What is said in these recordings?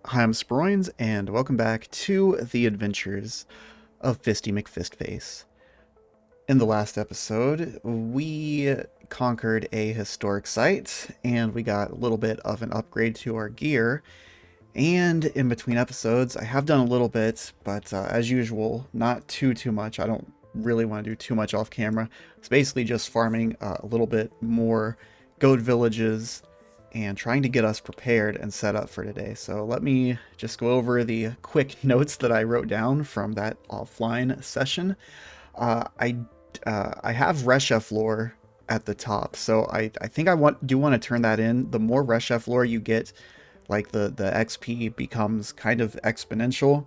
Hi, I'm Sproins, and welcome back to the adventures of Fisty McFistface. In the last episode, we conquered a historic site, and we got a little bit of an upgrade to our gear. And in between episodes, I have done a little bit, but as usual, not too much. I don't really want to do too much off camera. It's basically just farming a little bit more goat villages and trying to get us prepared and set up for today. So let me just go over the quick notes that I wrote down from that offline session. I have Reshef lore at the top, so I think do want to turn that in. The more Reshef lore you get, like the XP becomes kind of exponential.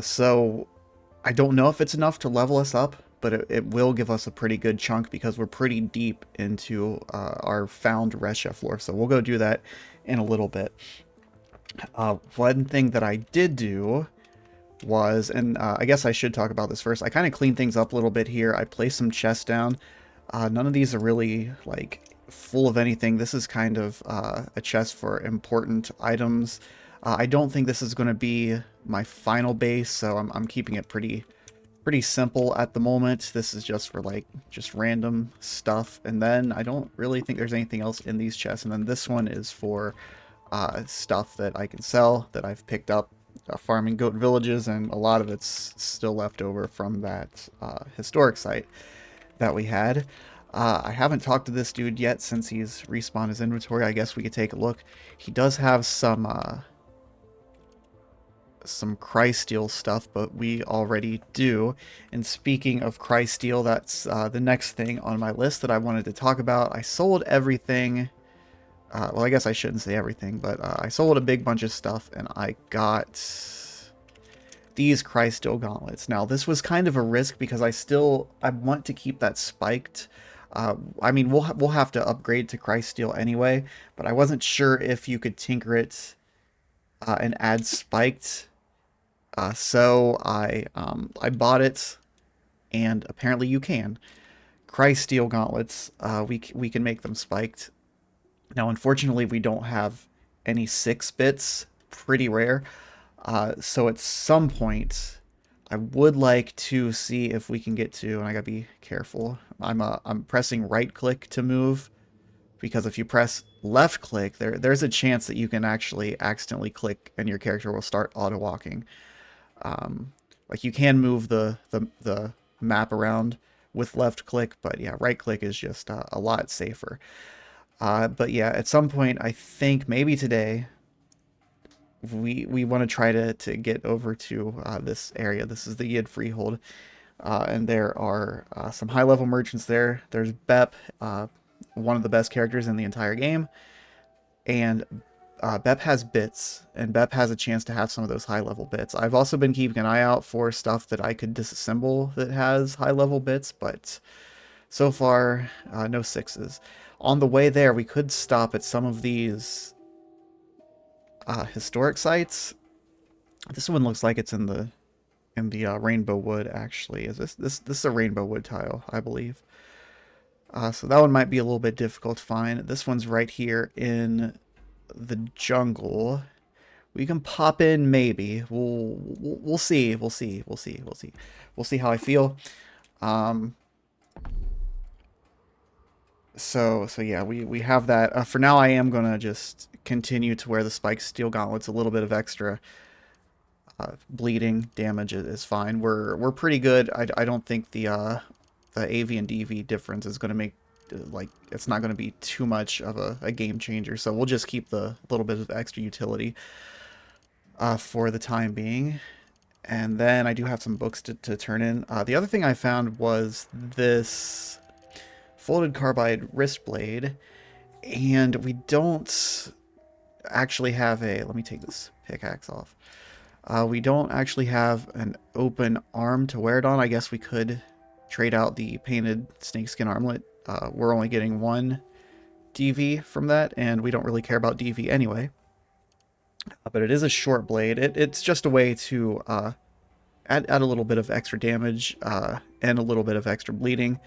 So I don't know if it's enough to level us up, but it will give us a pretty good chunk because we're pretty deep into our found Reshef lore. So we'll go do that in a little bit. One thing that I did do was, and I guess I should talk about this first, I kind of cleaned things up a little bit here. I placed some chests down. None of these are really like full of anything. This is kind of a chest for important items. I don't think this is going to be my final base, so I'm keeping it pretty simple at the moment. This is just for like just random stuff, and then I don't really think there's anything else in these chests. And then this one is for stuff that I can sell that I've picked up farming goat villages, and a lot of it's still left over from that historic site that we had. I haven't talked to this dude yet since he's respawned his inventory. I guess we could take a look. He does have some Crysteel stuff, but we already do. And speaking of Crysteel, that's the next thing on my list that I wanted to talk about. I sold everything. Well, I guess I shouldn't say everything, but I sold a big bunch of stuff, and I got these Crysteel gauntlets. Now, this was kind of a risk because I want to keep that spiked. I mean, we'll have to upgrade to Crysteel anyway, but I wasn't sure if you could tinker it and add spiked. So I bought it, and apparently you can. Crysteel gauntlets, we can make them spiked. Now, unfortunately, we don't have any 6 bits. Pretty rare. So at some point, I would like to see if we can get to, and I gotta be careful. I'm pressing right click to move, because if you press left click, there's a chance that you can actually accidentally click and your character will start auto walking. Like you can move the map around with left click, but yeah, right click is just a lot safer. But yeah, at some point, I think maybe today, we want to try to get over to this area. This is the Yid Freehold, and there are some high-level merchants there. There's Bep, one of the best characters in the entire game, and Bep has bits, and Bep has a chance to have some of those high-level bits. I've also been keeping an eye out for stuff that I could disassemble that has high-level bits, but so far, no 6s. On the way there, we could stop at some of these historic sites. This one looks like it's in the Rainbow Wood. Actually, is this is a Rainbow Wood tile, I believe. So that one might be a little bit difficult to find. This one's right here in the jungle. We can pop in, maybe. We'll see. We'll see. We'll see. We'll see. We'll see how I feel. So yeah, we have that. For now, I am gonna just continue to wear the spiked steel gauntlets. A little bit of extra bleeding damage is fine. We're pretty good. I don't think the AV and DV difference is gonna make like it's not gonna be too much of a game changer. So we'll just keep the little bit of extra utility for the time being. And then I do have some books to turn in. The other thing I found was this folded carbide wrist blade, and we don't actually have a, let me take this pickaxe off. We don't actually have an open arm to wear it on. I guess we could trade out the painted snakeskin armlet. We're only getting 1 DV from that, and we don't really care about DV anyway. But it is a short blade. It's just a way to add a little bit of extra damage and a little bit of extra bleeding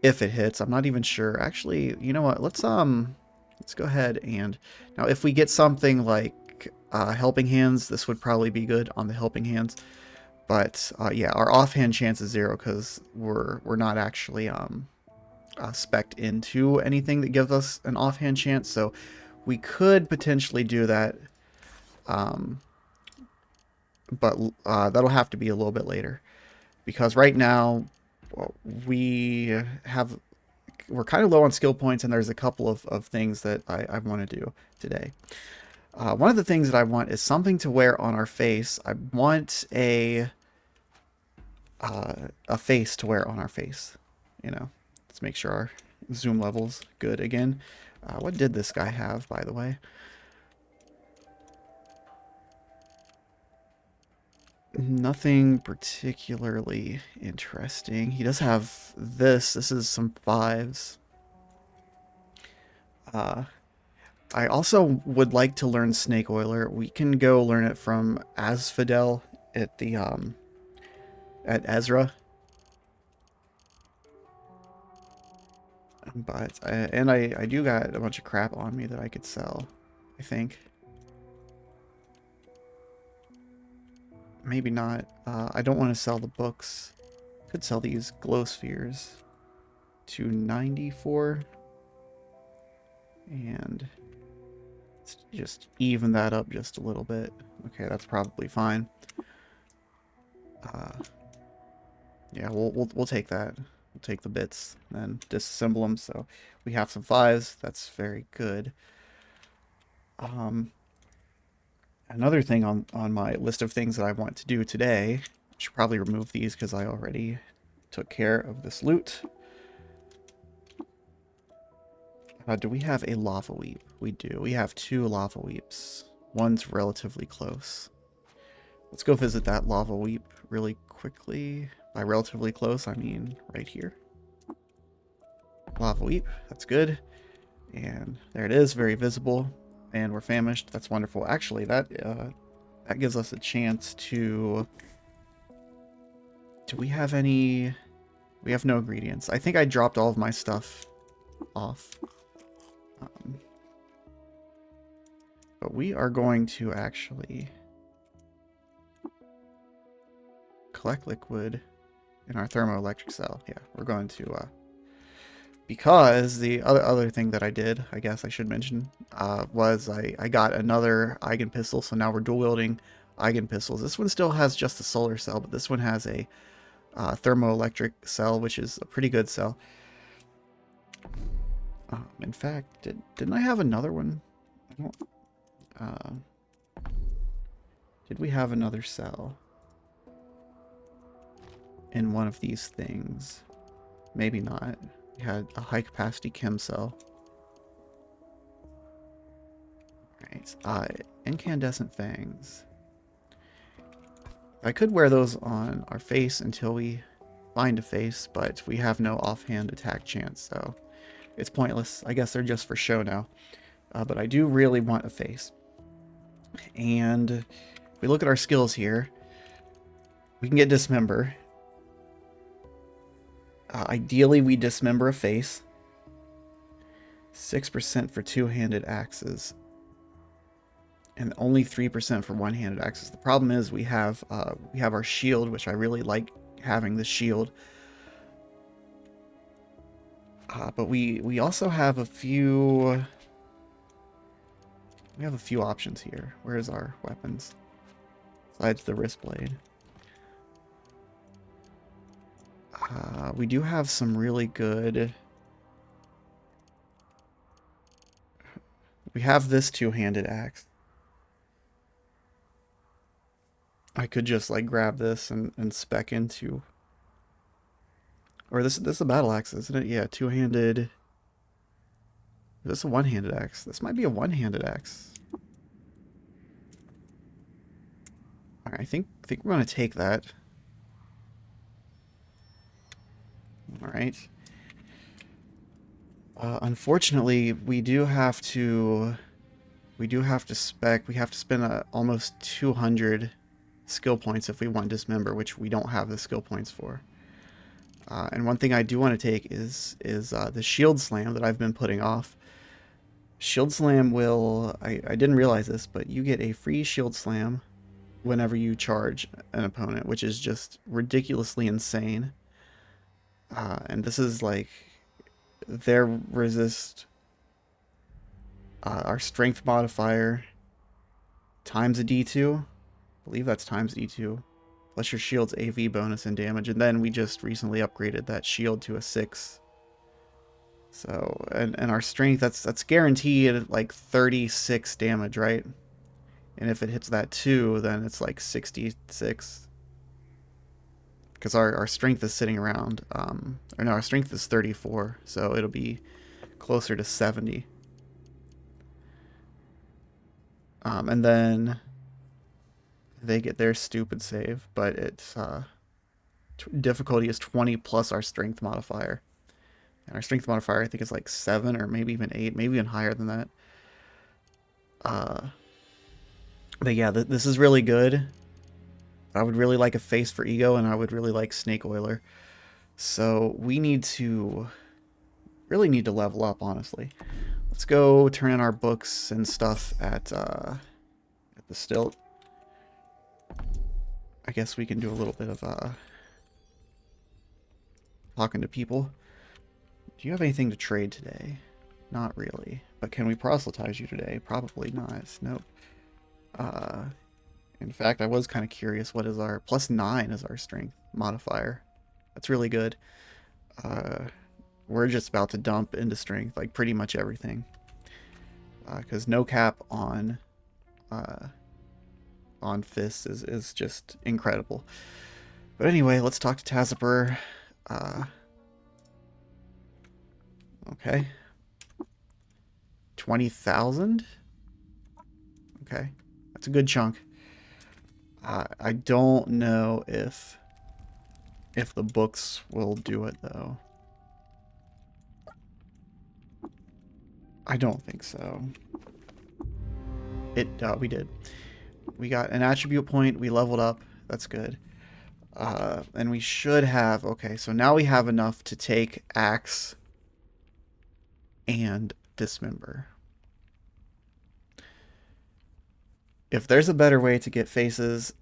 if it hits. I'm not even sure. Actually, you know what? Let's go ahead and now if we get something like helping hands, this would probably be good on the helping hands. But yeah, our offhand chance is 0 because we're not actually spec'd into anything that gives us an offhand chance. So we could potentially do that, but that'll have to be a little bit later, because right now we have we're kind of low on skill points, and there's a couple of things that I want to do today. One of the things that I want is something to wear on our face. I want a face to wear on our face. You know, let's make sure our zoom level's good again. What did this guy have, by the way? Nothing particularly interesting. He does have this. This is some 5s. I also would like to learn Snake Oiler. We can go learn it from Asphodel at the at Ezra. But I do got a bunch of crap on me that I could sell, I think. Maybe not. I don't want to sell the books. Could sell these glow spheres. 294. And let's just even that up just a little bit. Okay, that's probably fine. Yeah, we'll take that. We'll take the bits and disassemble them. So we have some 5s. That's very good. Another thing on my list of things that I want to do today, I should probably remove these because I already took care of this loot. Do we have a lava weep? We do. We have 2 lava weeps. One's relatively close. Let's go visit that lava weep really quickly. By relatively close, I mean right here. Lava weep. That's good. And there it is. Very visible. And we're famished. That's wonderful. Actually, that gives us a chance to... Do we have any... We have no ingredients. I think I dropped all of my stuff off. But we are going to actually collect liquid in our thermoelectric cell. Yeah, we're going to... Because the other thing that I did, I guess I should mention, was I got another Eigen pistol, so now we're dual wielding Eigen pistols. This one still has just a solar cell, but this one has a thermoelectric cell, which is a pretty good cell. In fact, didn't I have another one? I don't, did we have another cell in one of these things? Maybe not. We had a high capacity chem cell. Right. Incandescent fangs. I could wear those on our face until we find a face, but we have no offhand attack chance, so it's pointless. I guess they're just for show now. But I do really want a face. And if we look at our skills here, we can get dismember. Ideally, we dismember a face. 6% for two-handed axes. And only 3% for one-handed axes. The problem is we have our shield, which I really like having the shield. But we also have a few... We have a few options here. Where's our weapons? Besides the wrist blade. We do have some really good... We have this two-handed axe. I could just like grab this and spec into... Or this is a battle axe, isn't it? Yeah, two-handed... Is this a one-handed axe? This might be a one-handed axe. Alright, I think we're going to take that. Alright. Unfortunately, we do have to spec... We have to spend almost 200 skill points if we want dismember, which we don't have the skill points for. And one thing I do want to take is the shield slam that I've been putting off. Shield Slam will... I didn't realize this, but you get a free Shield Slam whenever you charge an opponent, which is just ridiculously insane. And this is like... Their resist... our strength modifier times a D2. I believe that's times D2. Plus your shield's AV bonus and damage. And then we just recently upgraded that shield to a 6. So, and our strength, that's guaranteed at like 36 damage, right? And if it hits that 2, then it's like 66. Because our strength is sitting around, or no, our strength is 34, so it'll be closer to 70. And then they get their stupid save, but it's difficulty is 20 plus our strength modifier. And our strength modifier, I think, is like 7 or maybe even 8, maybe even higher than that. But yeah, this is really good. I would really like a face for Ego, and I would really like Snake Oiler. So we really need to level up, honestly. Let's go turn in our books and stuff at the stilt. I guess we can do a little bit of talking to people. Do you have anything to trade today? Not really. But can we proselytize you today? Probably not. Nope. In fact, I was kind of curious. What is our... +9 is our strength modifier. That's really good. We're just about to dump into strength, like pretty much everything. Because no cap on Fist is just incredible. But anyway, let's talk to Tazapur. Okay. 20,000? Okay. That's a good chunk. I don't know if the books will do it, though. I don't think so. We did. We got an attribute point. We leveled up. That's good. And we should have... Okay, so now we have enough to take Axe and Dismember. If there's a better way to get faces,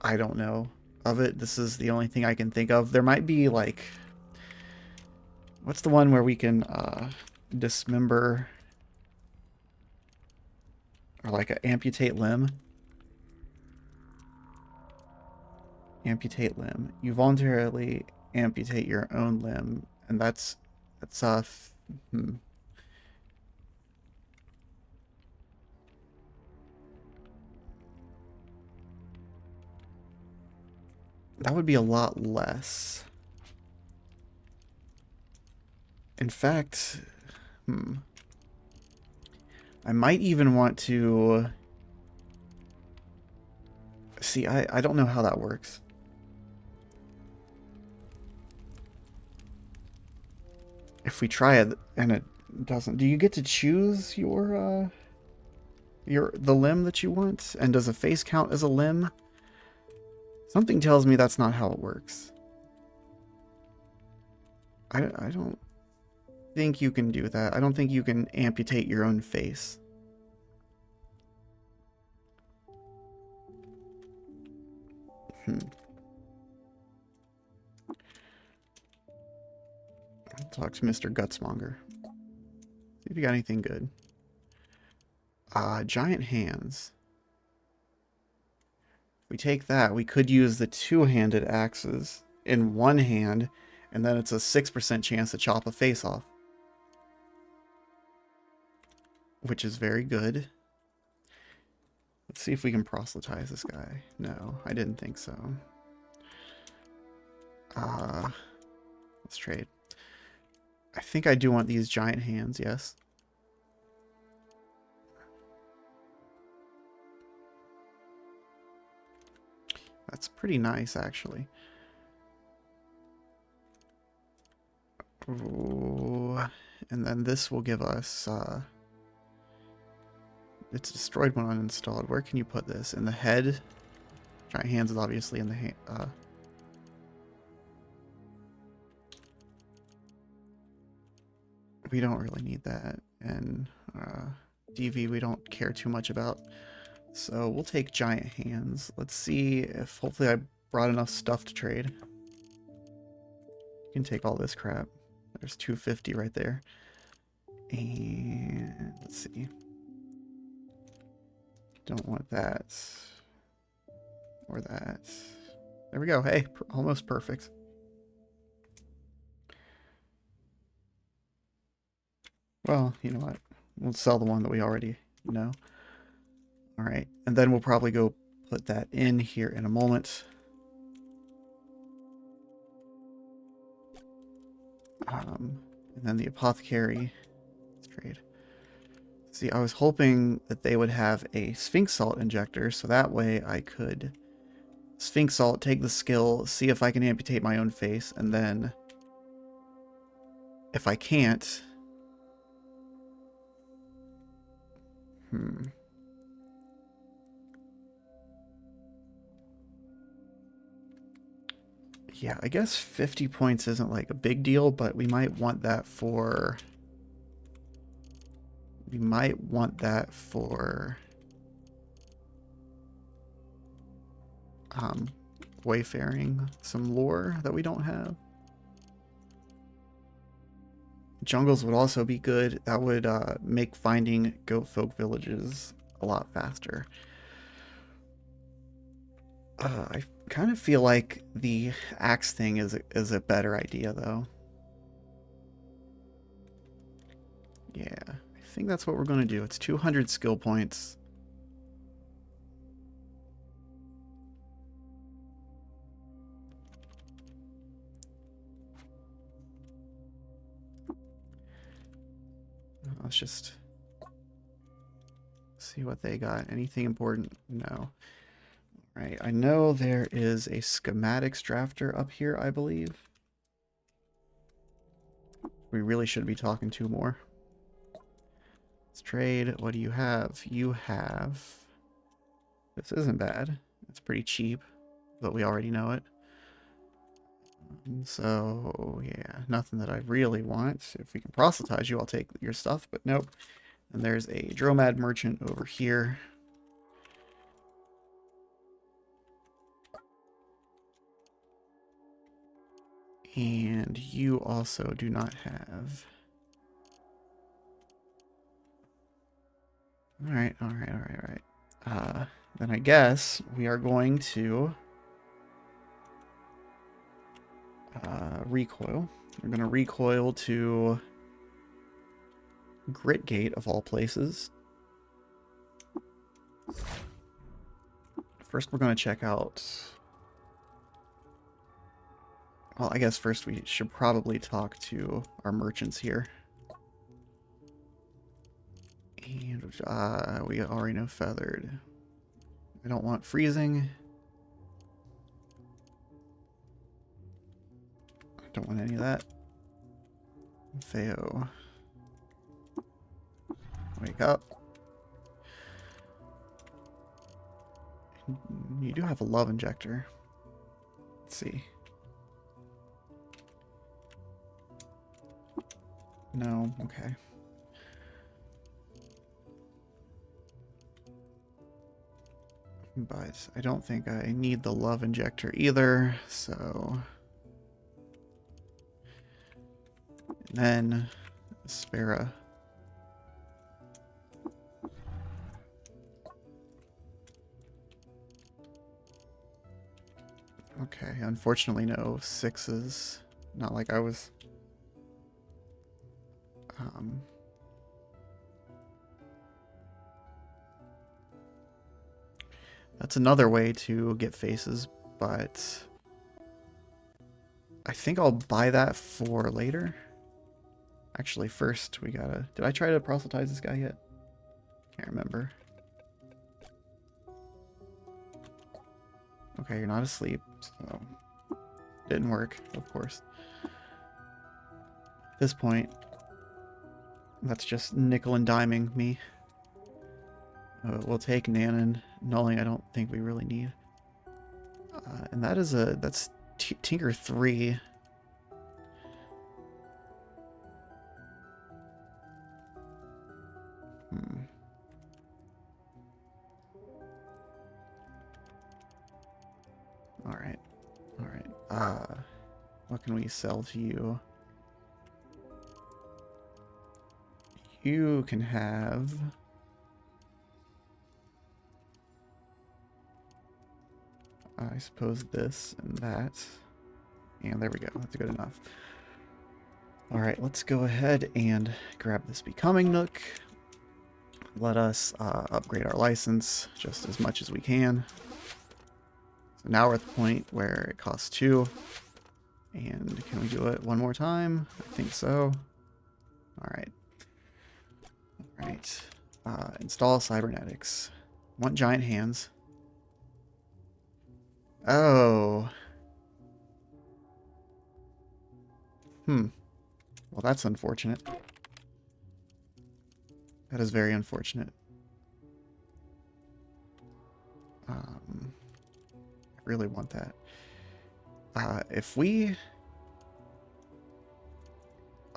I don't know of it. This is the only thing I can think of. There might be, like... What's the one where we can dismember... Or like a amputate limb? Amputate limb. You voluntarily amputate your own limb, and that's That would be a lot less. In fact, I might even want to... See, I don't know how that works. If we try it and it doesn't... Do you get to choose the limb that you want? And does a face count as a limb? Something tells me that's not how it works. I don't think you can do that. I don't think you can amputate your own face. I'll talk to Mr. Gutsmonger. See if you got anything good. Giant hands. If we take that, we could use the two-handed axes in one hand, and then it's a 6% chance to chop a face off. Which is very good. Let's see if we can proselytize this guy. No, I didn't think so. Let's trade. I think I do want these giant hands, yes. That's pretty nice, actually. Ooh. And then this will give us... It's destroyed when uninstalled. Where can you put this? In the head? Giant hands is obviously in the hand. We don't really need that. And DV we don't care too much about. So we'll take giant hands. Let's see if hopefully I brought enough stuff to trade. You can take all this crap. There's 250 right there. And let's see. Don't want that. Or that. There we go. Hey, almost perfect. Well, you know what? We'll sell the one that we already know. All right. And then we'll probably go put that in here in a moment. And then the apothecary. Let's trade. See, I was hoping that they would have a Sphinx Salt injector, so that way I could Sphinx Salt, take the skill, see if I can amputate my own face, and then if I can't... Yeah, I guess 50 points isn't like a big deal, but we might want that for... wayfaring, some lore that we don't have. Jungles would also be good. That would make finding goat folk villages a lot faster. I kind of feel like the axe thing is a better idea, though. Yeah, I think that's what we're going to do. It's 200 skill points. Let's just see what they got. Anything important? No. Right, I know there is a schematics drafter up here, I believe. We really should be talking to more. Let's trade. What do you have? You have... This isn't bad. It's pretty cheap, but we already know it. So, yeah, nothing that I really want. If we can proselytize you, I'll take your stuff, but nope. And there's a Dromad merchant over here. And you also do not have... Alright. Then I guess we are going to recoil. We're going to recoil to Gritgate, of all places. First, we're going to check out... Well, I guess first we should probably talk to our merchants here. And we already know feathered. I don't want freezing. I don't want any of that. Theo. Wake up. You do have a love injector. Let's see. No, okay. But I don't think I need the love injector either, so... And then... Spera. Okay, unfortunately no sixes. Not like I was... That's another way to get faces, but I think I'll buy that for later. Actually, first we gotta... Did I try to proselytize this guy yet? Can't remember. Okay, you're not asleep, so... Didn't work, of course. At this point, that's just nickel and diming me. We'll take Nanan. Nulling I don't think we really need. And that is that's Tinker 3. Hmm. All right. All right. What can we sell to you? You can have... I suppose this and that. And there we go. That's good enough. All right, let's go ahead and grab this Becoming Nook. Let us upgrade our license just as much as we can. So now we're at the point where it costs 2. And can we do it one more time? I think so. All right. All right. Install cybernetics. Want giant hands. Oh. Well, that's unfortunate. That is very unfortunate. I really want that. If we...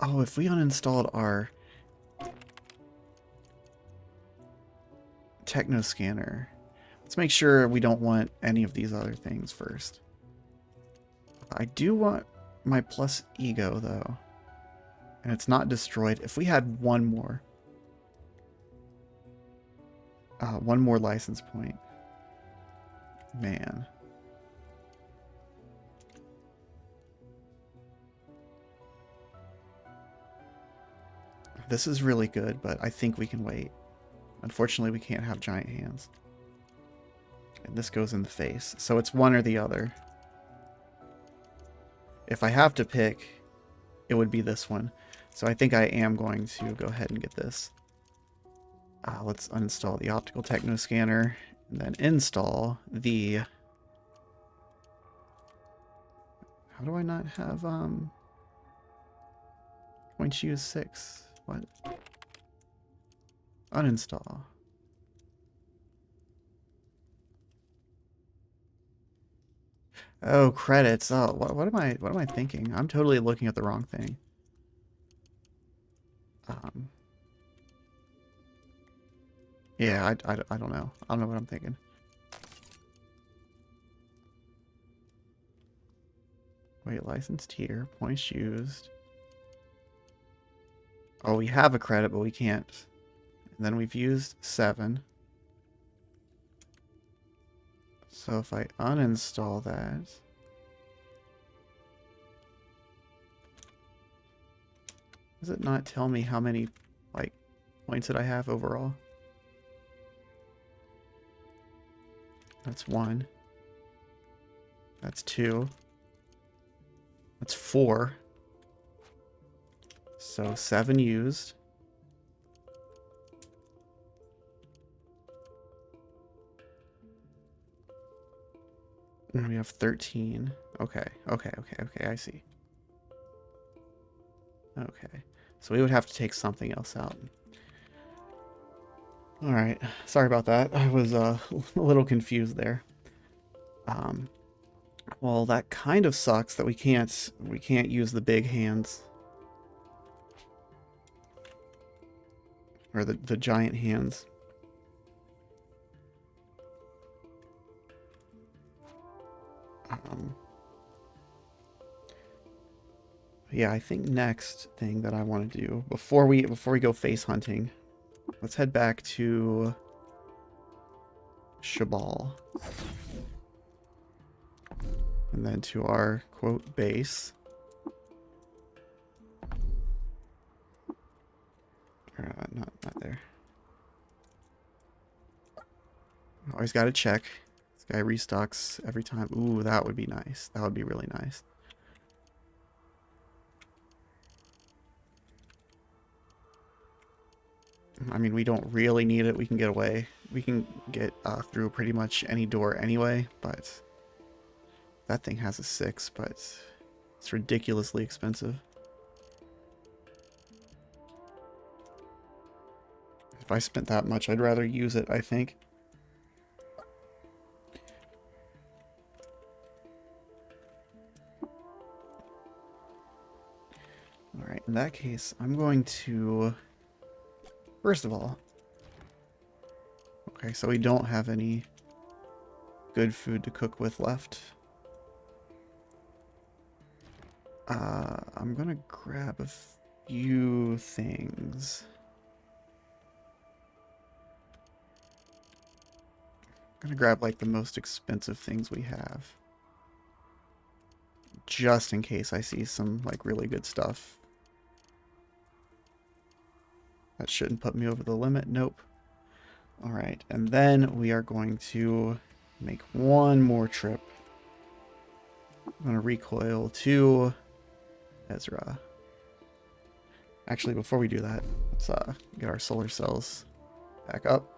Oh, if we uninstalled our techno scanner, let's make sure we don't want any of these other things first. I do want my plus ego, though. And it's not destroyed. If we had one more license point. Man. This is really good, but I think we can wait. Unfortunately, we can't have giant hands. And this goes in the face. So it's one or the other. If I have to pick, it would be this one. So I think I am going to go ahead and get this. Let's uninstall the optical techno scanner and then install the... How do I not have point choose 6? What? Uninstall. Oh, credits. Oh, what am I thinking? I'm totally looking at the wrong thing. Yeah, I don't know. I don't know what I'm thinking. Wait, licensed here. Points used. Oh, we have a credit, but we can't. And then we've used 7. So if I uninstall that... Does it not tell me how many, like, points that I have overall? That's 1. That's 2. That's 4. So 7 used. And we have 13. Okay, I see. Okay. So we would have to take something else out. Alright, sorry about that. I was a little confused there. Well, that kind of sucks that we can't use the big hands. Or the giant hands. Yeah, I think next thing that I want to do before we go face hunting, let's head back to Shabal. And then to our, quote, base. Not there. Always got to check. This guy restocks every time. Ooh, that would be nice. That would be really nice. I mean, we don't really need it. We can get away. We can get through pretty much any door anyway, but that thing has a 6, but it's ridiculously expensive. If I spent that much, I'd rather use it, I think. Alright, in that case, I'm going to... First of all, Okay, so we don't have any good food to cook with left. I'm gonna grab a few things. I'm gonna grab like the most expensive things we have. Just in case I see some like really good stuff. That shouldn't put me over the limit. Nope. Alright, and then we are going to make one more trip. I'm going to recoil to Ezra. Actually, before we do that, let's get our solar cells back up.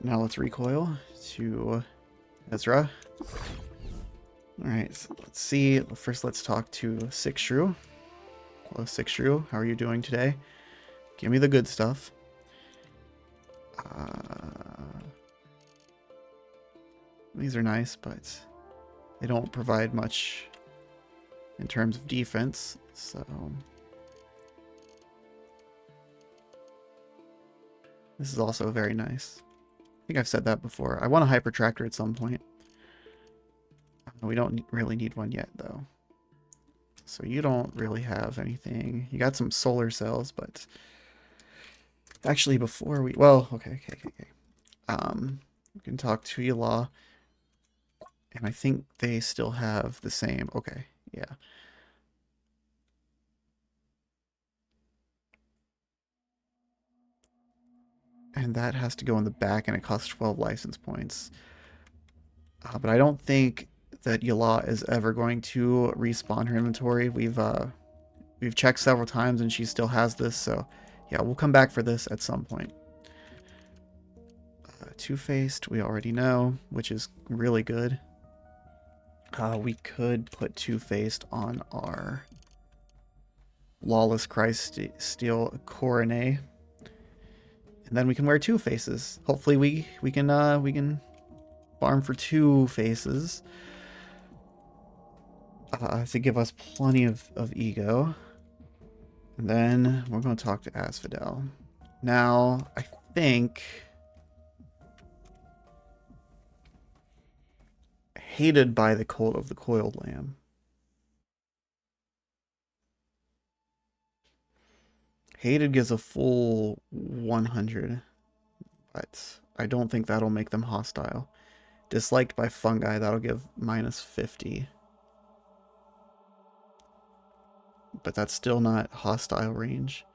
Now let's recoil to Ezra. Alright, so let's see. First, let's talk to Six Shrew. Hello, Six Shrew. How are you doing today? Give me the good stuff. These are nice, but they don't provide much in terms of defense, so this is also very nice. I think I've said that before. I want a hyper tractor at some point. We don't really need one yet, though. So you don't really have anything. You got some solar cells, but actually before we... Well, okay. We can talk to Yala. And I think they still have the same... Okay, yeah. And that has to go in the back, and it costs 12 license points. But I don't think that Yala is ever going to respawn her inventory. We've checked several times, and she still has this, so yeah, we'll come back for this at some point. Two-Faced, we already know, which is really good. We could put Two-Faced on our Lawless Christ Steel Coronet. And then we can wear two faces. Hopefully we can farm for two faces. To give us plenty of ego. And then we're going to talk to Asphodel. Now, I think... Hated by the cult of the coiled lamb. Hated gives a full 100, but I don't think that'll make them hostile. Disliked by fungi, that'll give minus 50. But that's still not hostile range.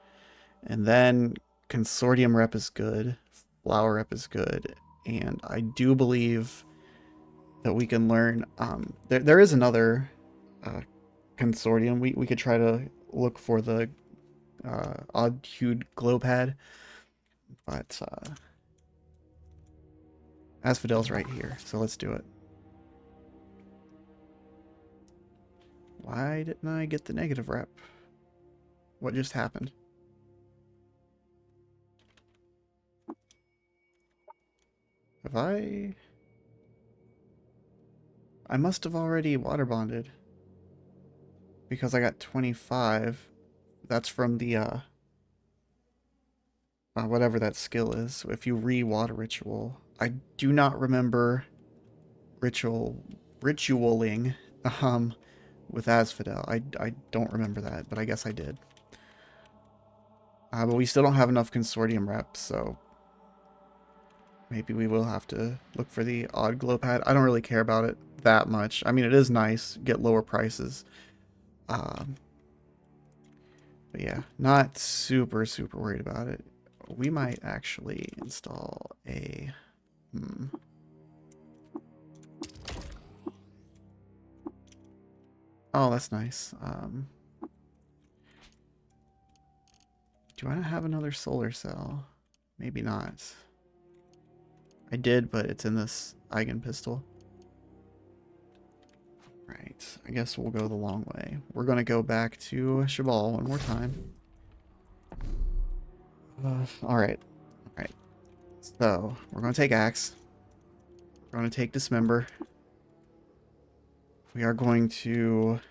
And then consortium rep is good, flower rep is good, and I do believe that we can learn... there is another consortium. We could try to look for the odd-hued glow pad, but Asphodel's right here, so let's do it. Why didn't I get the negative rep? What just happened? Have I must have already water bonded, because I got 25. That's from the whatever that skill is. So if you re-water ritual, I do not remember ritualing with Asphodel. I don't remember that, but I guess I did. But we still don't have enough consortium reps, so maybe we will have to look for the odd glow pad. I don't really care about it that much. I mean, it is nice, get lower prices. But yeah, not super worried about it. We might actually install a... Oh, that's nice. Do I not have another solar cell? Maybe not. I did, but it's in this Eigen pistol. Right, I guess we'll go the long way. We're going to go back to Cheval one more time. Alright. So, we're going to take Axe. We're going to take Dismember. We are going to...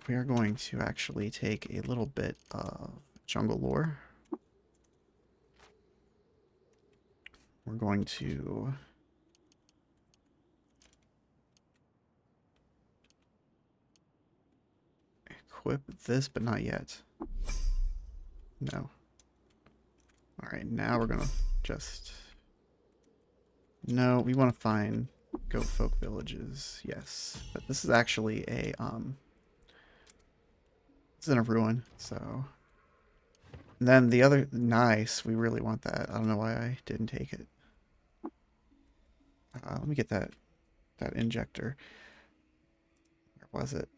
we are going to actually take a little bit of jungle lore. We're going to equip this, but not yet. No. Alright, now we're gonna just... No, we want to find goat folk villages. Yes. But this is actually a, it's in a ruin, so... And then the other... Nice, we really want that. I don't know why I didn't take it. Let me get that injector. Where was it?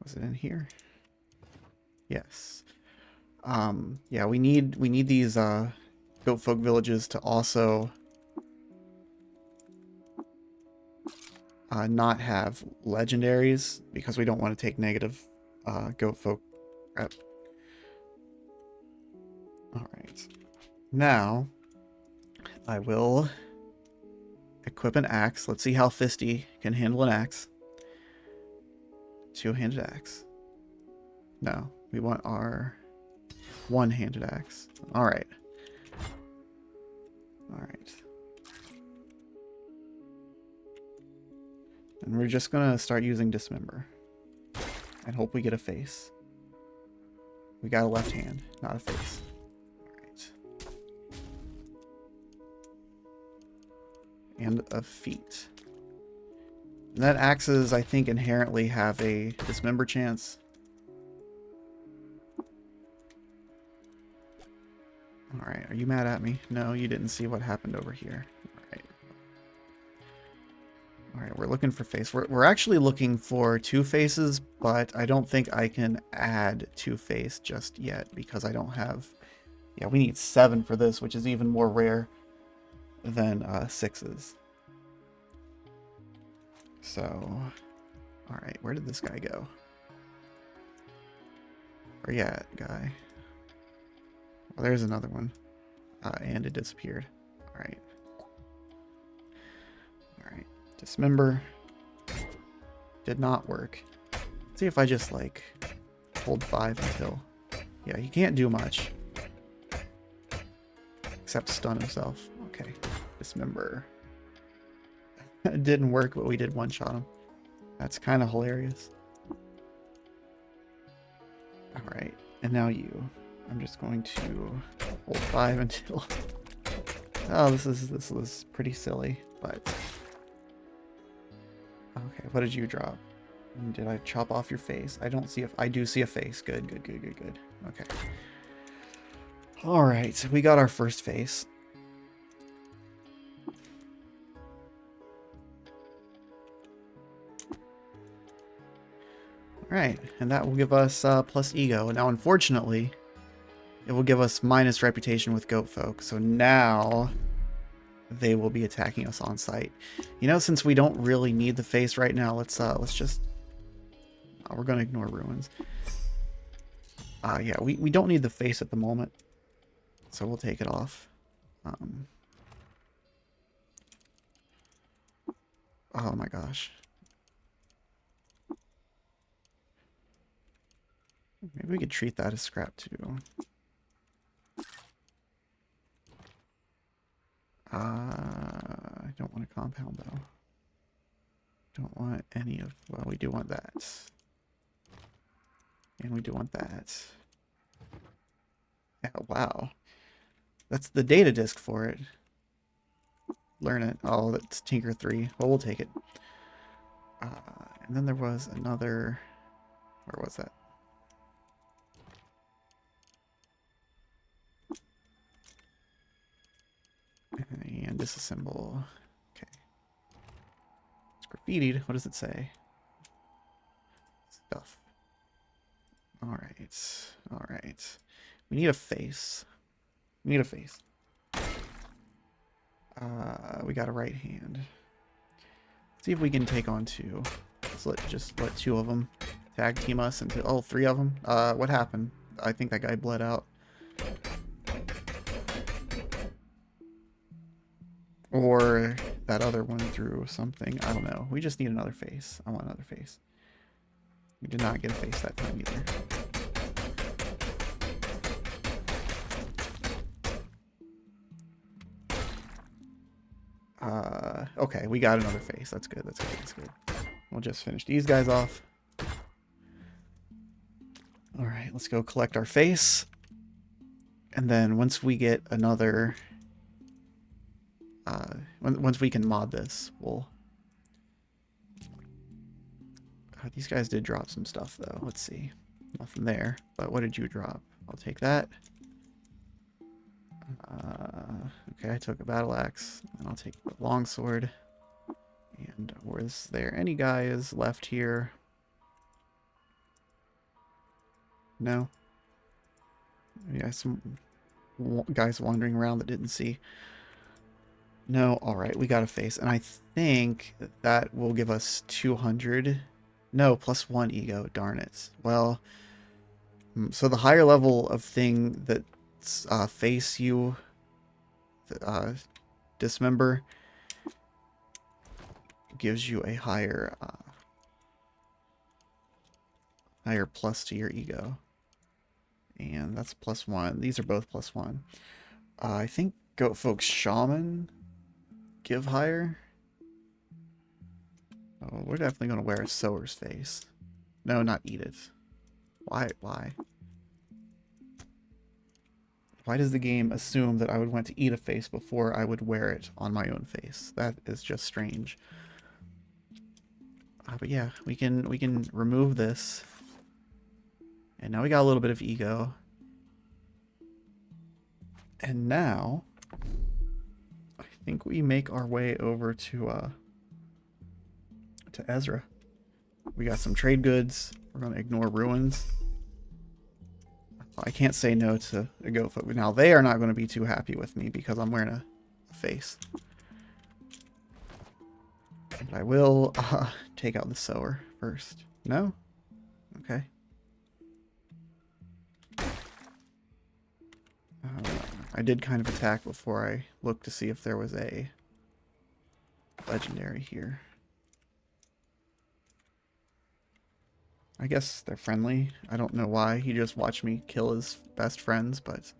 Was it in here? Yes. Yeah, we need these goat folk villages to also not have legendaries, because we don't want to take negative goat folk rep. Alright. Now I will equip an axe. Let's see how Fisty can handle an axe. Two-handed axe. No, we want our one-handed axe. Alright. Alright. And we're just gonna start using dismember. And hope we get a face. We got a left hand, not a face. Alright. And a feet. And that axes, I think, inherently have a dismember chance. Alright, are you mad at me? No, you didn't see what happened over here. Alright. Alright, we're looking for face. We're actually looking for two faces, but I don't think I can add two face just yet because I don't have... Yeah, we need 7 for this, which is even more rare than 6s. So... Alright, where did this guy go? Where you at, guy? Well, there's another one. And it disappeared. Alright. Alright. Dismember. Did not work. Let's see if I just, like, hold 5 until... Yeah, he can't do much. Except stun himself. Okay. Dismember. It didn't work, but we did one-shot him. That's kind of hilarious. Alright. And now you. I'm just going to hold 5 until... Oh, this was pretty silly, but... Okay, what did you drop? Did I chop off your face? I don't see I do see a face. Good, good, good, good, good. Okay. Alright, we got our first face. Alright, and that will give us plus ego. Now, unfortunately... It will give us minus reputation with goat folk. So now they will be attacking us on sight. You know, since we don't really need the face right now, let's just... we're going to ignore ruins. Yeah, we don't need the face at the moment. So we'll take it off. Oh my gosh. Maybe we could treat that as scrap too. I don't want a compound though. Don't want any of... Well, we do want that. And we do want that. Yeah, wow. That's the data disk for it. Learn it. Oh, that's Tinker 3. Well, we'll take it. And then there was another... Where was that? And disassemble. Okay. It's graffitied. What does it say? Stuff. Alright. Alright. We need a face. We need a face. We got a right hand. Let's see if we can take on 2. Let's just let 2 of them tag team us into... Oh, 3 of them? What happened? I think that guy bled out. Or that other one threw something. I don't know. We just need another face. I want another face. We did not get a face that time either. Okay, we got another face. That's good, that's good, that's good. We'll just finish these guys off. Alright, let's go collect our face. And then once we get another... once we can mod this, we'll... these guys did drop some stuff, though. Let's see. Nothing there. But what did you drop? I'll take that. Okay, I took a battle axe. And I'll take the longsword. And was there any guys left here? No? Yeah, some guys wandering around that didn't see. No, alright, we got a face. And I think that will give us 200... No, +1 ego, darn it. Well, so the higher level of thing that face you dismember gives you a higher higher plus to your ego. And that's +1. These are both +1. I think Goat Folk's Shaman give higher. Oh, we're definitely going to wear a sower's face. No, not eat it. Why? Why? Why does the game assume that I would want to eat a face before I would wear it on my own face? That is just strange. But yeah, we can remove this. And now we got a little bit of ego. And now I think we make our way over to Ezra. We got some trade goods. We're going to ignore ruins. I can't say no to a goat folk. Now they are not going to be too happy with me because I'm wearing a face. But I will take out the sower first. No? Okay. I did kind of attack before I looked to see if there was a legendary here. I guess they're friendly. I don't know why. He just watched me kill his best friends, but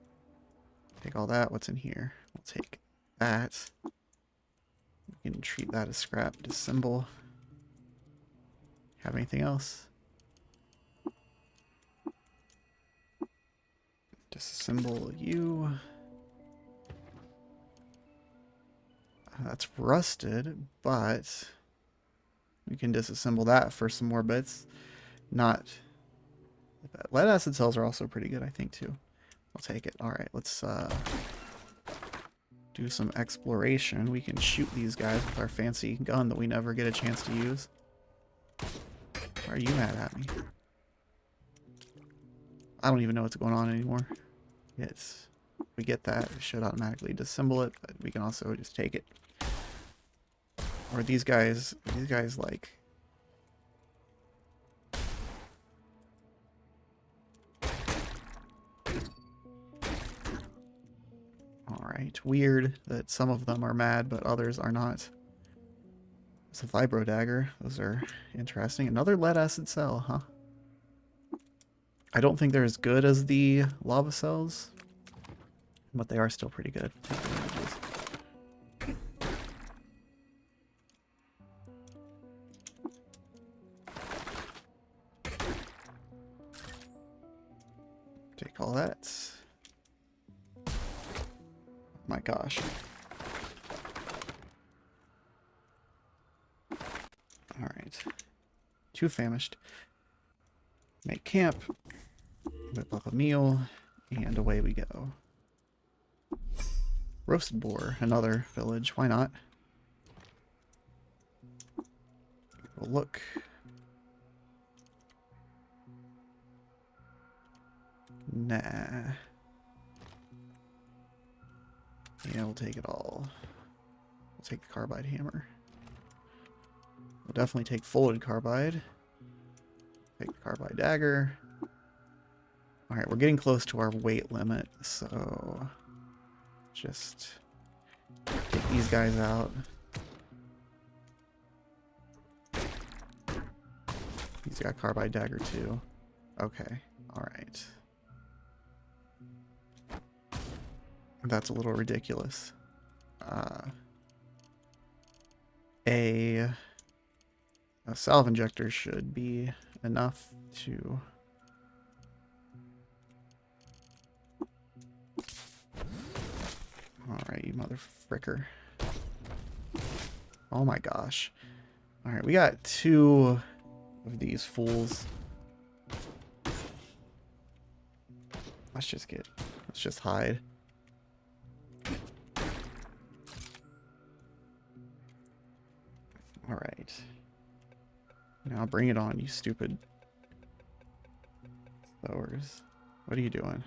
take all that. What's in here? We'll take that. We can treat that as scrap. Disassemble. Have anything else? Disassemble you. That's rusted, but we can disassemble that for some more bits. Not... Lead acid cells are also pretty good, I think, too. I'll take it. Alright, let's do some exploration. We can shoot these guys with our fancy gun that we never get a chance to use. Why are you mad at me? I don't even know what's going on anymore. Yes, we get that. It should automatically disassemble it, but we can also just take it. Or these guys like... Alright, weird that some of them are mad, but others are not. It's a vibro dagger. Those are interesting. Another lead acid cell, huh? I don't think they're as good as the lava cells, but they are still pretty good. Take all that. My gosh. Alright. Too famished. Make camp. Whip up a meal. And away we go. Roasted boar. Another village. Why not? We'll look. Nah. Yeah, we'll take it all. We'll take the carbide hammer. We'll definitely take folded carbide. Take the carbide dagger. Alright, we're getting close to our weight limit, so just take these guys out. These He's got carbide dagger too. Okay, alright. That's a little ridiculous. A salve injector should be enough to... Alright, you mother fricker. Oh my gosh. Alright, we got 2 of these fools. Let's just hide. Alright. Now bring it on, you stupid throwers. What are you doing?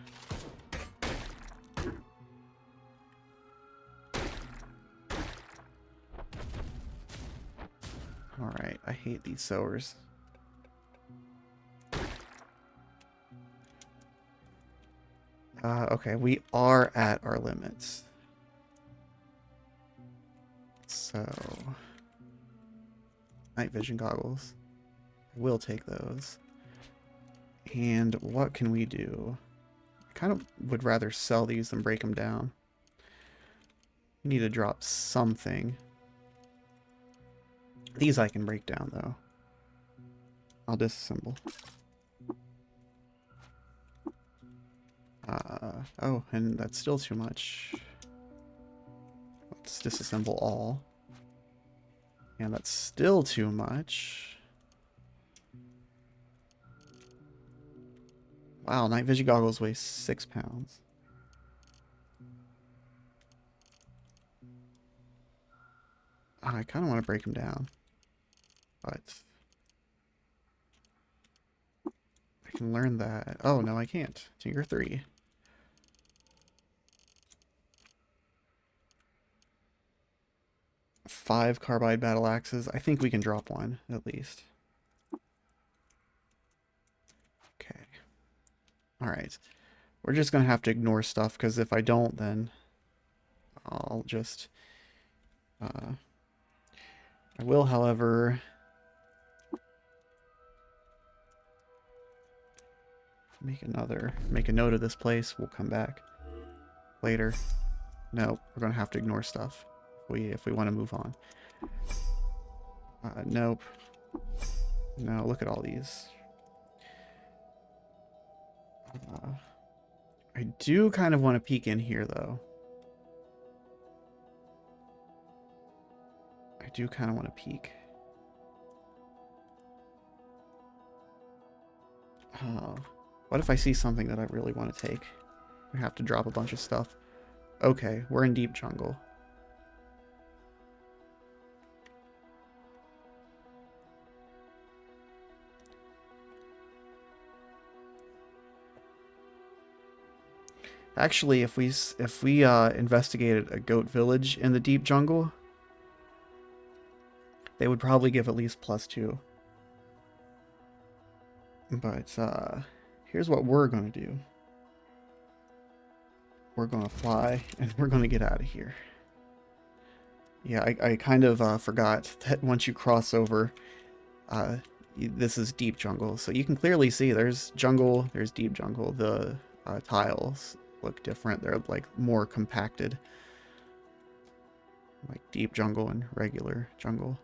Alright, I hate these sowers. Okay, we are at our limits. So... night vision goggles. I will take those. And what can we do? I kind of would rather sell these than break them down. We need to drop something. These I can break down, though. I'll disassemble. Oh, and that's still too much. Let's disassemble all. And that's still too much. Wow, night vision goggles weigh 6 pounds. I kind of want to break them down. But I can learn that. Oh, no, I can't. Tier 3. Five carbide battle axes. I think we can drop one, at least. Okay. Alright. We're just going to have to ignore stuff, because if I don't, then I'll just... I will, however... make a note of this place. We'll come back later. No, we're going to have to ignore stuff if we want to move on. Nope. No, look at all these. I do kind of want to peek in here, though. I do kind of want to peek. What if I see something that I really want to take? I have to drop a bunch of stuff. Okay, we're in deep jungle. Actually, if we investigated a goat village in the deep jungle, they would probably give at least +2. But here's what we're going to do. We're going to fly, and we're going to get out of here. Yeah, I kind of forgot that once you cross over, this is deep jungle. So you can clearly see there's jungle, there's deep jungle. The tiles look different. They're like more compacted. Like deep jungle and regular jungle.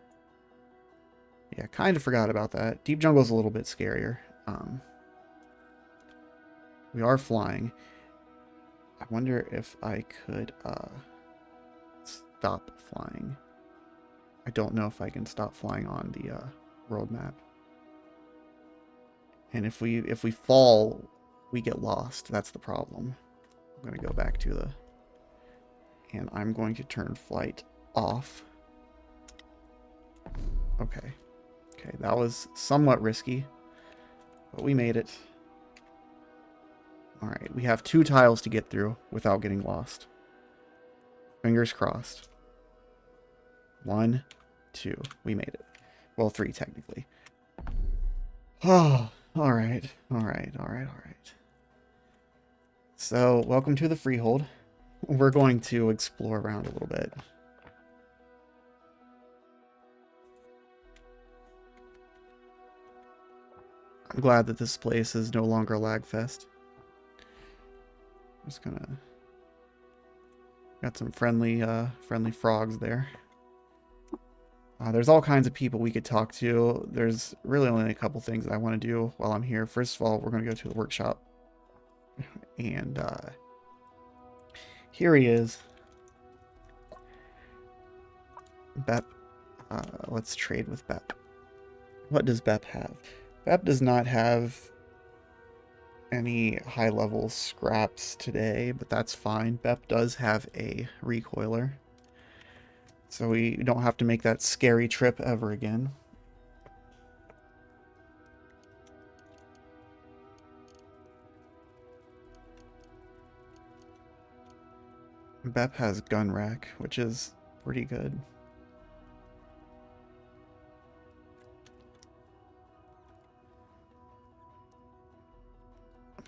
Yeah, kind of forgot about that. Deep jungle is a little bit scarier. We are flying. I wonder if I could stop flying. I don't know if I can stop flying on the world map. And if we fall, we get lost. That's the problem. I'm going to go back to the... and I'm going to turn flight off. Okay. Okay, that was somewhat risky, but we made it. Alright, we have 2 tiles to get through without getting lost. Fingers crossed. 1, 2. We made it. Well, 3 technically. Oh, alright. Alright, alright, alright. So, welcome to the Freehold. We're going to explore around a little bit. I'm glad that this place is no longer a lag fest. Just gonna... Got some friendly frogs there. There's all kinds of people we could talk to. There's really only a couple things I want to do while I'm here. First of all, we're going to go to the workshop. And here he is. Bep. Let's trade with Bep. What does Bep have? Bep does not have any high-level scraps today, but that's fine. Bep does have a recoiler. So we don't have to make that scary trip ever again. Bep has gun rack, which is pretty good.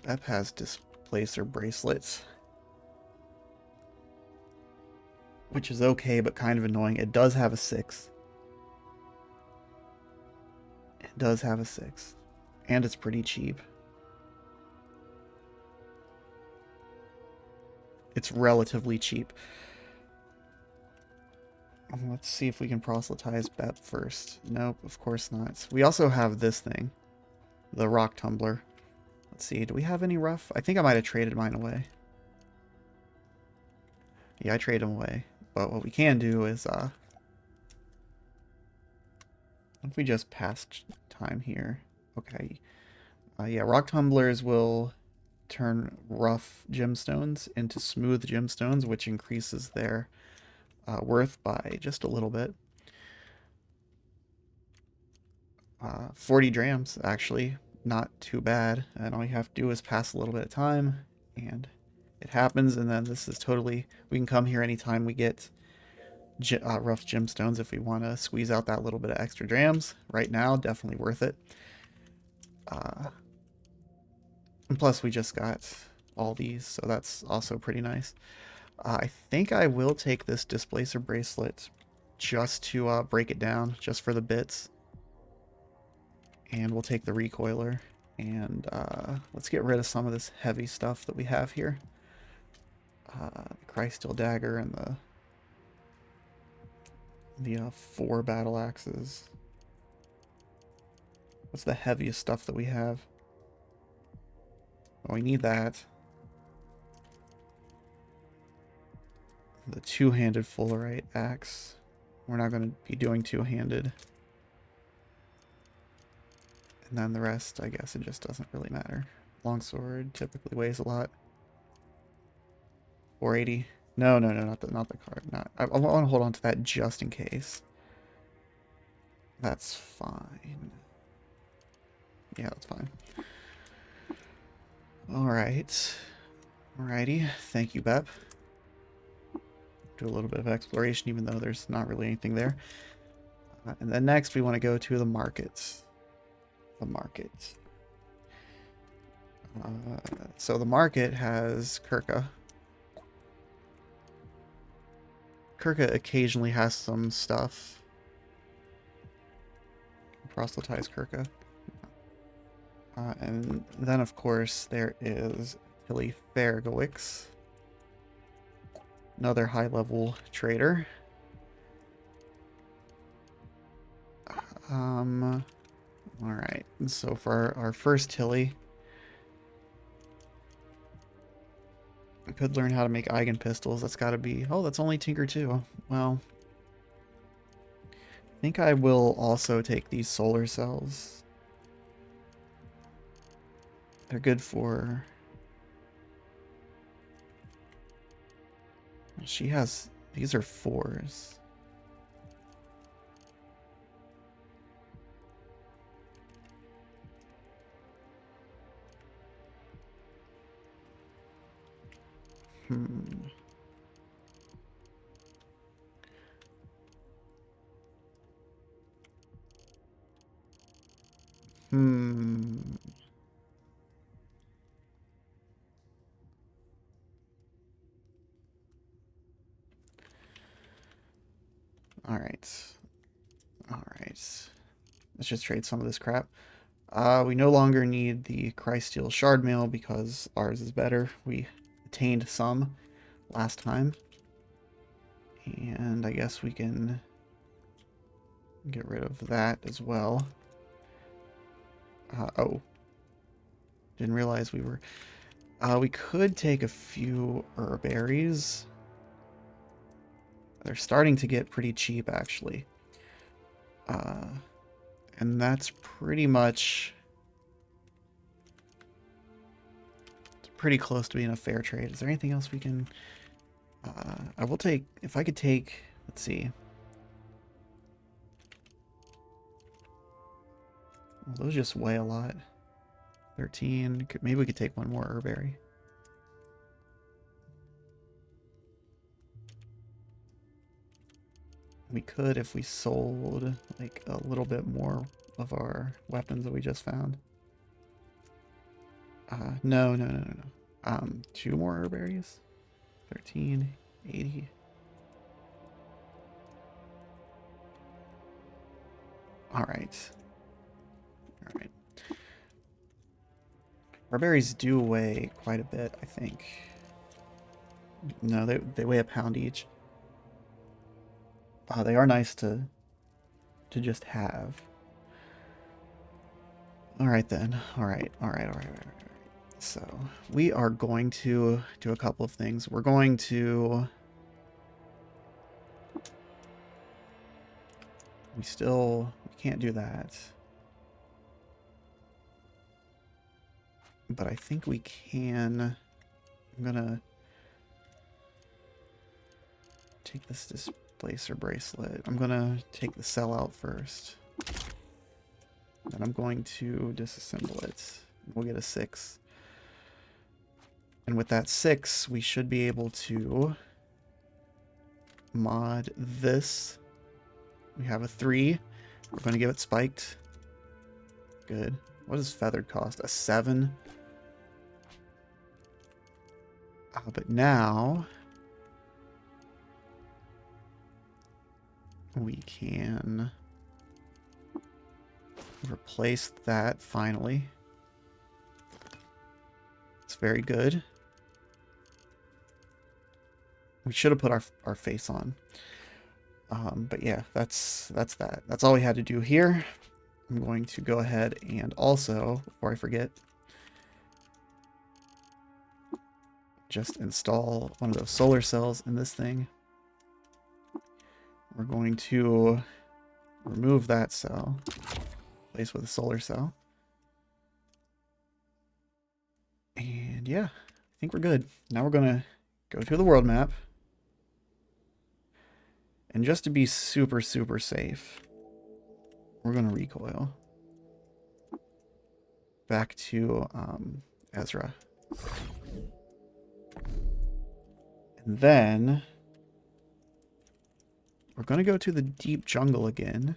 Bep has displacer bracelets, which is okay, but kind of annoying. It does have a 6. It does have a 6. And it's pretty cheap. It's relatively cheap. Let's see if we can proselytize Bep first. Nope, of course not. We also have this thing. The rock tumbler. Let's see, do we have any rough? I think I might have traded mine away. Yeah, I traded them away. But what we can do is, if we just pass time here. Okay. Yeah, rock tumblers will turn rough gemstones into smooth gemstones, which increases their worth by just a little bit. 40 drams, actually. Not too bad. And all you have to do is pass a little bit of time, and it happens. And then this is totally... We can come here anytime we get rough gemstones if we want to squeeze out that little bit of extra drams. Right now, definitely worth it. And plus, we just got all these, so that's also pretty nice. I think I will take this displacer bracelet just to break it down, just for the bits. And we'll take the recoiler. And let's get rid of some of this heavy stuff that we have here. The Crysteel dagger and the 4 battle axes. What's the heaviest stuff that we have? Well, we need that. The 2-handed fullerite axe. We're not going to be doing 2-handed. And then the rest, I guess it just doesn't really matter. Longsword typically weighs a lot. 480. No, not the card. I want to hold on to that just in case. That's fine. Yeah, that's fine. Alright. Alrighty. Thank you, Bep. Do a little bit of exploration, even though there's not really anything there. And then next, we want to go to the markets. The market. So the market has Kirka. Kirka occasionally has some stuff. Proselytize Kirka. And then, of course, there is Tilly Faragowix. Another high-level trader. Alright, so for our first Tilly, I could learn how to make Eigen pistols. That's gotta be... Oh, that's only Tinker 2. Well, I think I will also take these solar cells. They're good for... She has... These are 4s. Alright. Alright. Let's just trade some of this crap. We no longer need the Crysteel shard mail because ours is better. We attained some last time. And I guess we can get rid of that as well. Oh. Didn't realize we were... we could take a few herberries. They're starting to get pretty cheap, actually. And that's pretty much... It's pretty close to being a fair trade. Is there anything else we can... I will take... If I could take... Let's see. Well, those just weigh a lot. 13. Maybe we could take one more herberry. We could if we sold like a little bit more of our weapons that we just found. No. 2 more herberries. 13, 80. All right. Herberries do weigh quite a bit, I think. No, they weigh a pound each. They are nice to just have. All right then. All right. So we are going to do a couple of things. We're going to... We can't do that. But I think we can... I'm gonna take this displacer bracelet. I'm gonna take the cell out first. Then I'm going to disassemble it. We'll get a 6. And with that 6, we should be able to mod this. We have a 3. We're going to give it spiked. Good. What does feathered cost? A 7. But now we can replace that finally. It's very good. We should have put our face on. But yeah, that's that. That's all we had to do here. I'm going to go ahead and also, before I forget, just install one of those solar cells in this thing. We're going to remove that cell, replace with a solar cell. And yeah, I think we're good. Now we're going to go to the world map. And just to be super safe, we're going to recoil back to Ezra. And then we're going to go to the deep jungle again.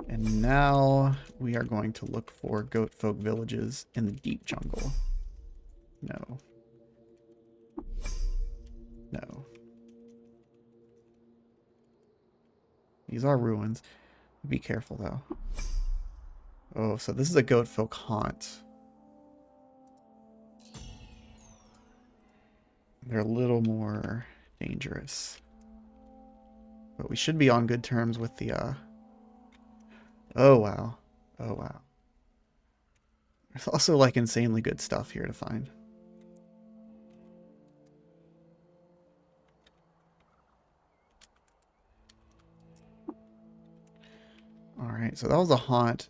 And now we are going to look for goat folk villages in the deep jungle. No. These are ruins. Be careful though. Oh, so this is a goat folk haunt. They're a little more dangerous. But we should be on good terms with the, Oh, wow. There's also, like, insanely good stuff here to find. Alright, so that was a haunt.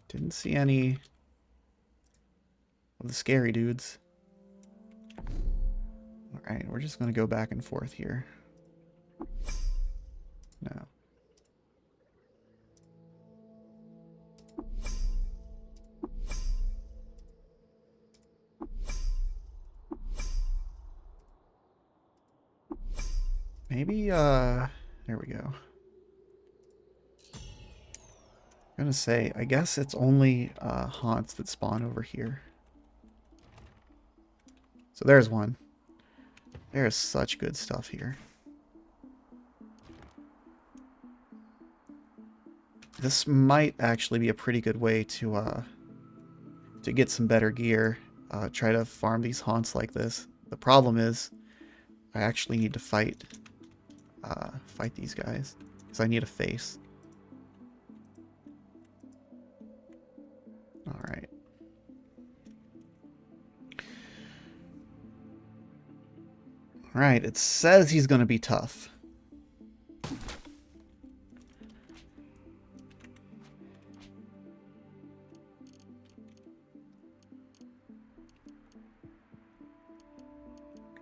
Didn't see any of the scary dudes. Alright, we're just going to go back and forth here. No. Maybe, there we go. I'm gonna say, I guess it's only haunts that spawn over here. So there's one. There's such good stuff here. this might actually be a pretty good way to get some better gear. Try to farm these haunts like this. The problem is, I actually need to fight these guys, because I need a face. Alright. Alright, it says he's going to be tough.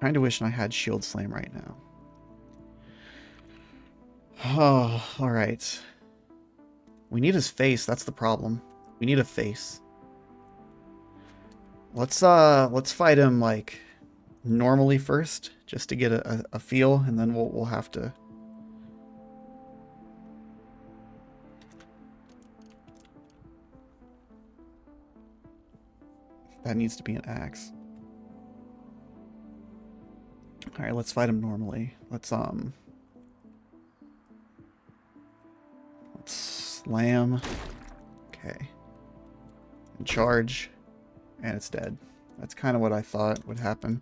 Kinda wishing I had Shield Slam right now. Oh, alright. We need his face, that's the problem. We need a face. Let's fight him like normally first, just to get a feel, and then we'll have to. That needs to be an axe. Alright, let's fight him normally. Let's slam. Okay. And charge. And it's dead. That's kind of what I thought would happen.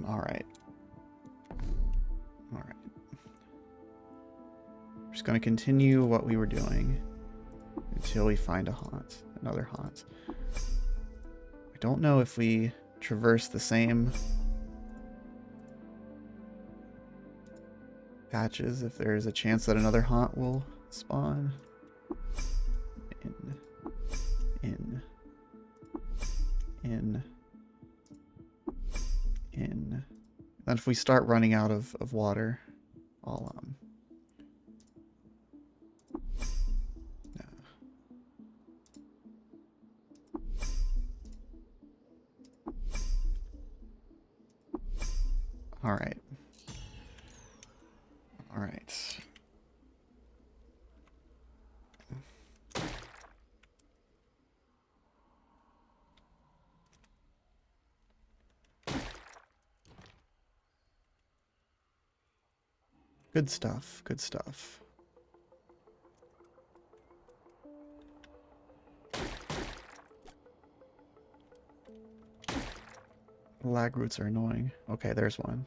Alright. Alright. We're just going to continue what we were doing until we find a haunt. Another haunt. I don't know if we traverse the same patches, if there's a chance that another haunt will spawn. In. Then if we start running out of water, I'll no. Alright. Alright. Good stuff, good stuff. Lag roots are annoying. Okay, there's one.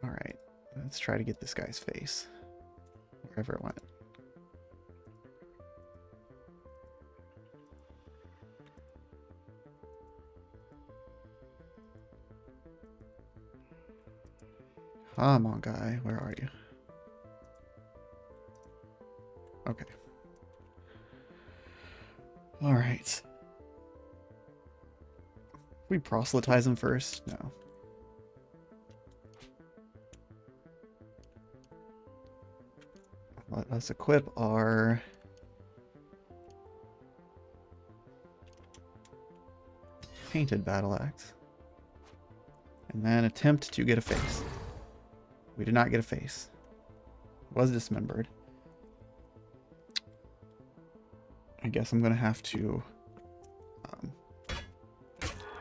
Alright, let's try to get this guy's face. Wherever it went. Come on, guy. Where are you? Okay. Alright. We proselytize him first? No. Let us equip our painted battle axe. And then attempt to get a face. We did not get a face. It was dismembered. I guess I'm going to have to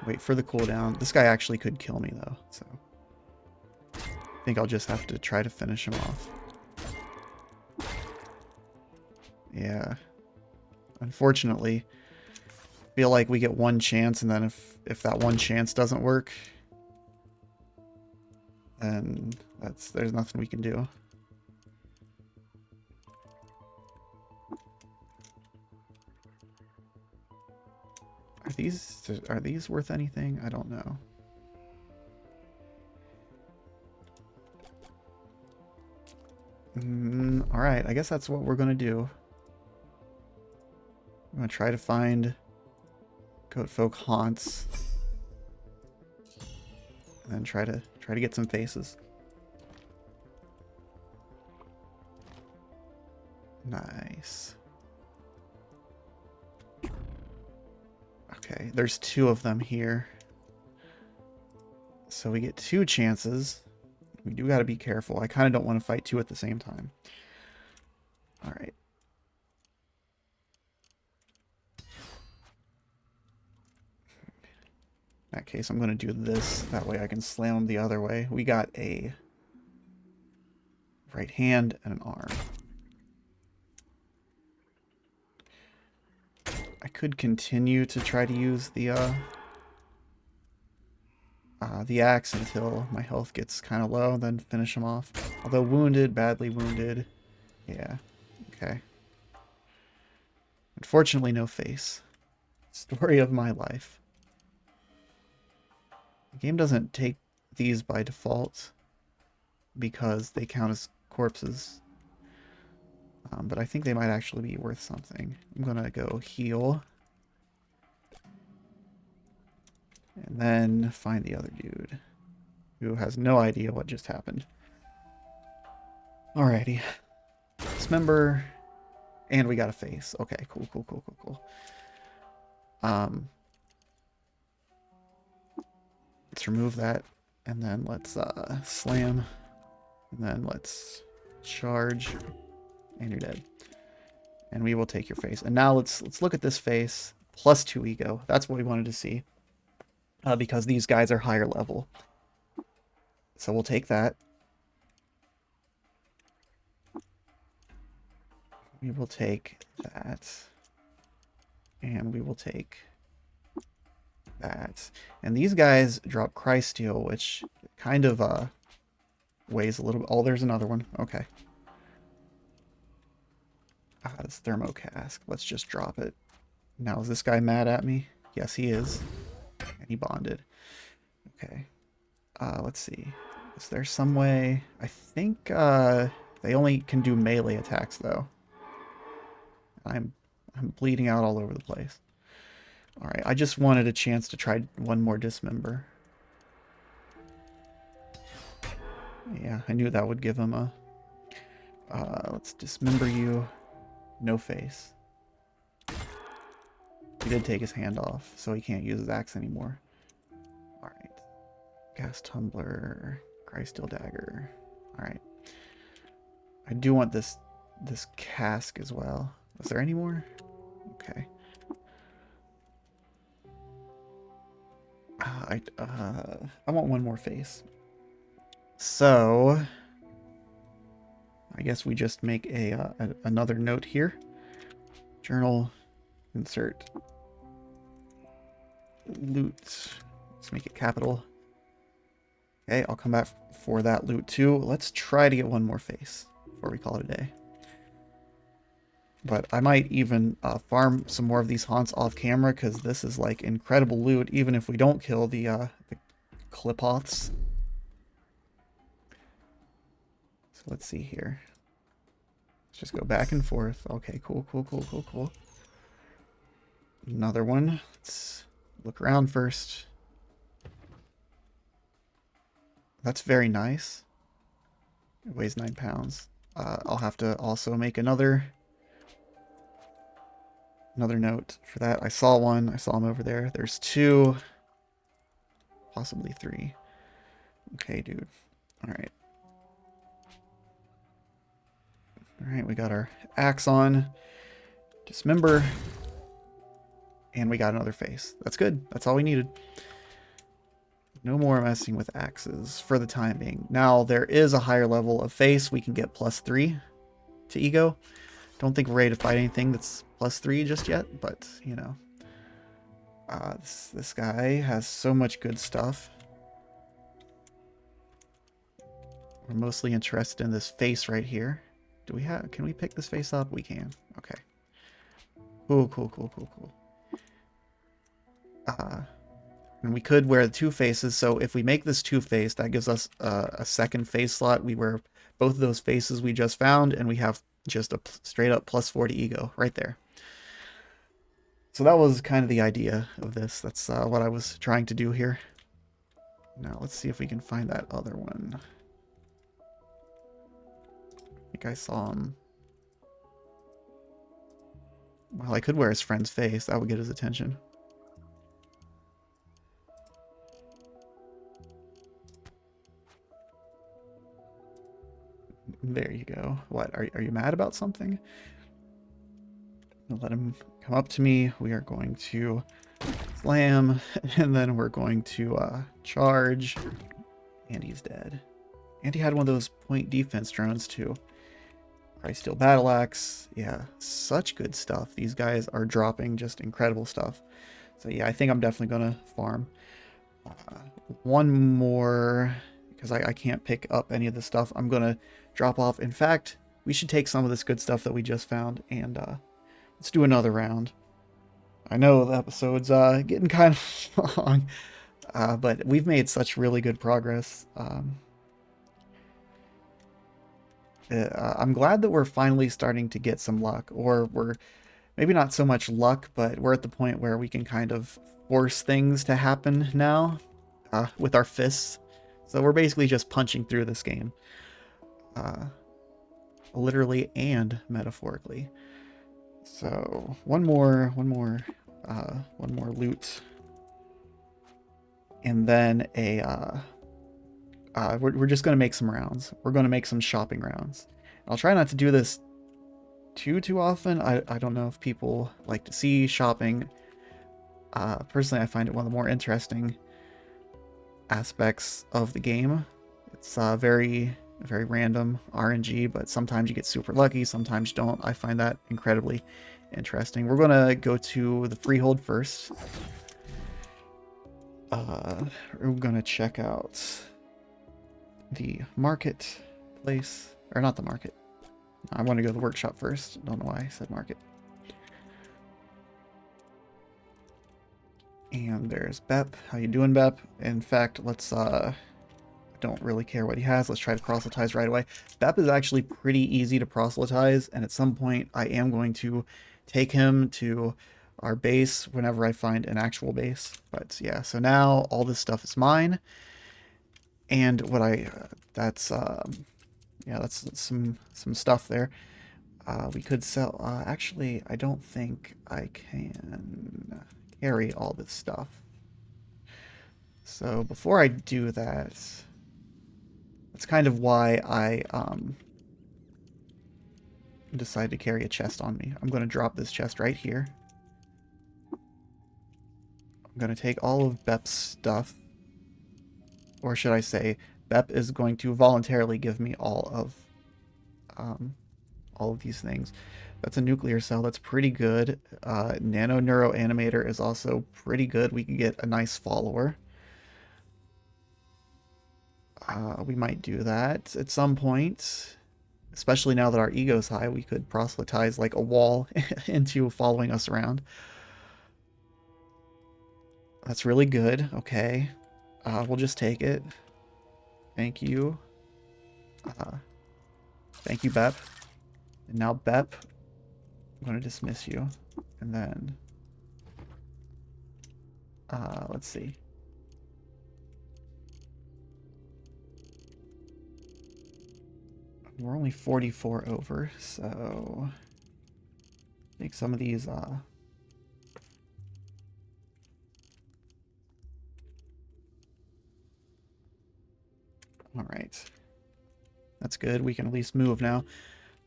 wait for the cooldown. This guy actually could kill me, though, so I think I'll just have to try to finish him off. Yeah. Unfortunately, I feel like we get one chance, and then if that one chance doesn't work, then there's nothing we can do. Are these worth anything? I don't know. All right, I guess that's what we're gonna do. I'm gonna try to find goat folk haunts, and then try to get some faces. Nice. Okay, there's two of them here. So we get two chances. We do gotta be careful. I kind of don't want to fight two at the same time. Alright. In that case, I'm going to do this. That way I can slam him the other way. We got a right hand and an arm. I could continue to try to use the axe until my health gets kind of low, then finish him off. Although wounded, badly wounded. Yeah, okay. Unfortunately, no face. Story of my life. The game doesn't take these by default because they count as corpses. But I think they might actually be worth something. I'm gonna go heal. And then find the other dude who has no idea what just happened. Alrighty. Dismember. And we got a face. Okay, cool, cool, cool, cool, cool. Let's remove that. And then let's slam. And then let's charge. And you're dead. And we will take your face. And now let's look at this face. Plus 2 ego. That's what we wanted to see. Because these guys are higher level. So we'll take that. We will take that. And we will take that. And these guys drop Chrysteel, which kind of weighs a little bit. Oh, there's another one. Okay. This thermocask. Let's just drop it. Now, is this guy mad at me? Yes, he is. And he bonded. Okay. Let's see. Is there some way? I think they only can do melee attacks, though. I'm bleeding out all over the place. Alright, I just wanted a chance to try one more dismember. Yeah, I knew that would give him a... let's dismember you. No face. He did take his hand off, so he can't use his axe anymore. Alright. Gas tumbler. Chrysteel dagger. Alright. I do want this cask as well. Is there any more? Okay. I want one more face. So I guess we just make another note here. Journal, insert loot. Let's make it capital. Okay, I'll come back for that loot too. Let's try to get one more face before we call it a day. But I might even farm some more of these haunts off camera because this is like incredible loot, even if we don't kill the Clipoths. So let's see here. Let's just go back and forth. Okay, cool, cool, cool, cool, cool. Another one. Let's look around first. That's very nice. It weighs 9 pounds. I'll have to also make another note for that. I saw one. I saw him over there. There's 2. Possibly 3. Okay, dude. Alright. Alright, we got our axe on. Dismember. And we got another face. That's good. That's all we needed. No more messing with axes for the time being. Now, there is a higher level of face. We can get +3 to ego. Don't think we're ready to fight anything that's +3 just yet, but, you know. This guy has so much good stuff. We're mostly interested in this face right here. Can we pick this face up? We can. Okay. Cool, cool, cool, cool, cool. And we could wear 2 faces, so if we make this 2-face, that gives us a second face slot. We wear both of those faces we just found, and we have just a straight up +4 to ego right there. So that was kind of the idea of this. That's what I was trying to do here. Now let's see if we can find that other one. I think I saw him. Well, I could wear his friend's face. That would get his attention. There you go. What? Are you mad about something? Let him come up to me. We are going to Slam, and then we're going to charge, and he's dead. And he had one of those point defense drones too. Steel Battle Axe, yeah, such good stuff. These guys are dropping just incredible stuff. So yeah, I think I'm definitely gonna farm. One more, because I can't pick up any of the stuff. I'm gonna drop off. In fact, we should take some of this good stuff that we just found, and let's do another round. I know the episode's getting kind of long, but we've made such really good progress. I'm glad that we're finally starting to get some luck, or we're maybe not so much luck, but we're at the point where we can kind of force things to happen now with our fists. So we're basically just punching through this game, literally and metaphorically. So one more loot, and then we're just gonna make some rounds. We're gonna make some shopping rounds. I'll try not to do this too often. I don't know if people like to see shopping. Personally, I find it one of the more interesting aspects of the game. It's very random RNG, but sometimes you get super lucky, sometimes you don't. I find that incredibly interesting. We're gonna go to the freehold first. We're gonna check out the marketplace, or not the market. I want to go to the workshop first. Don't know why I said market. And there's Bep. How you doing, Bep? In fact, let's don't really care what he has. Let's try to proselytize right away. Bep is actually pretty easy to proselytize, and at some point I am going to take him to our base whenever I find an actual base. But yeah, so now all this stuff is mine. And what that's some stuff there. We could sell, actually, I don't think I can carry all this stuff. So before I do that, that's kind of why I decided to carry a chest on me. I'm going to drop this chest right here. I'm going to take all of Bep's stuff. Or should I say, Bep is going to voluntarily give me all of these things. That's a nuclear cell. That's pretty good. Nano Neuro Animator is also pretty good. We can get a nice follower. We might do that at some point. Especially now that our ego's high, we could proselytize like a wall into following us around. That's really good. Okay. We'll just take it. Thank you. Thank you, Bep. And now, Bep, I'm going to dismiss you. And then, let's see. We're only 44 over, so I think some of these, all right. That's good. We can at least move now.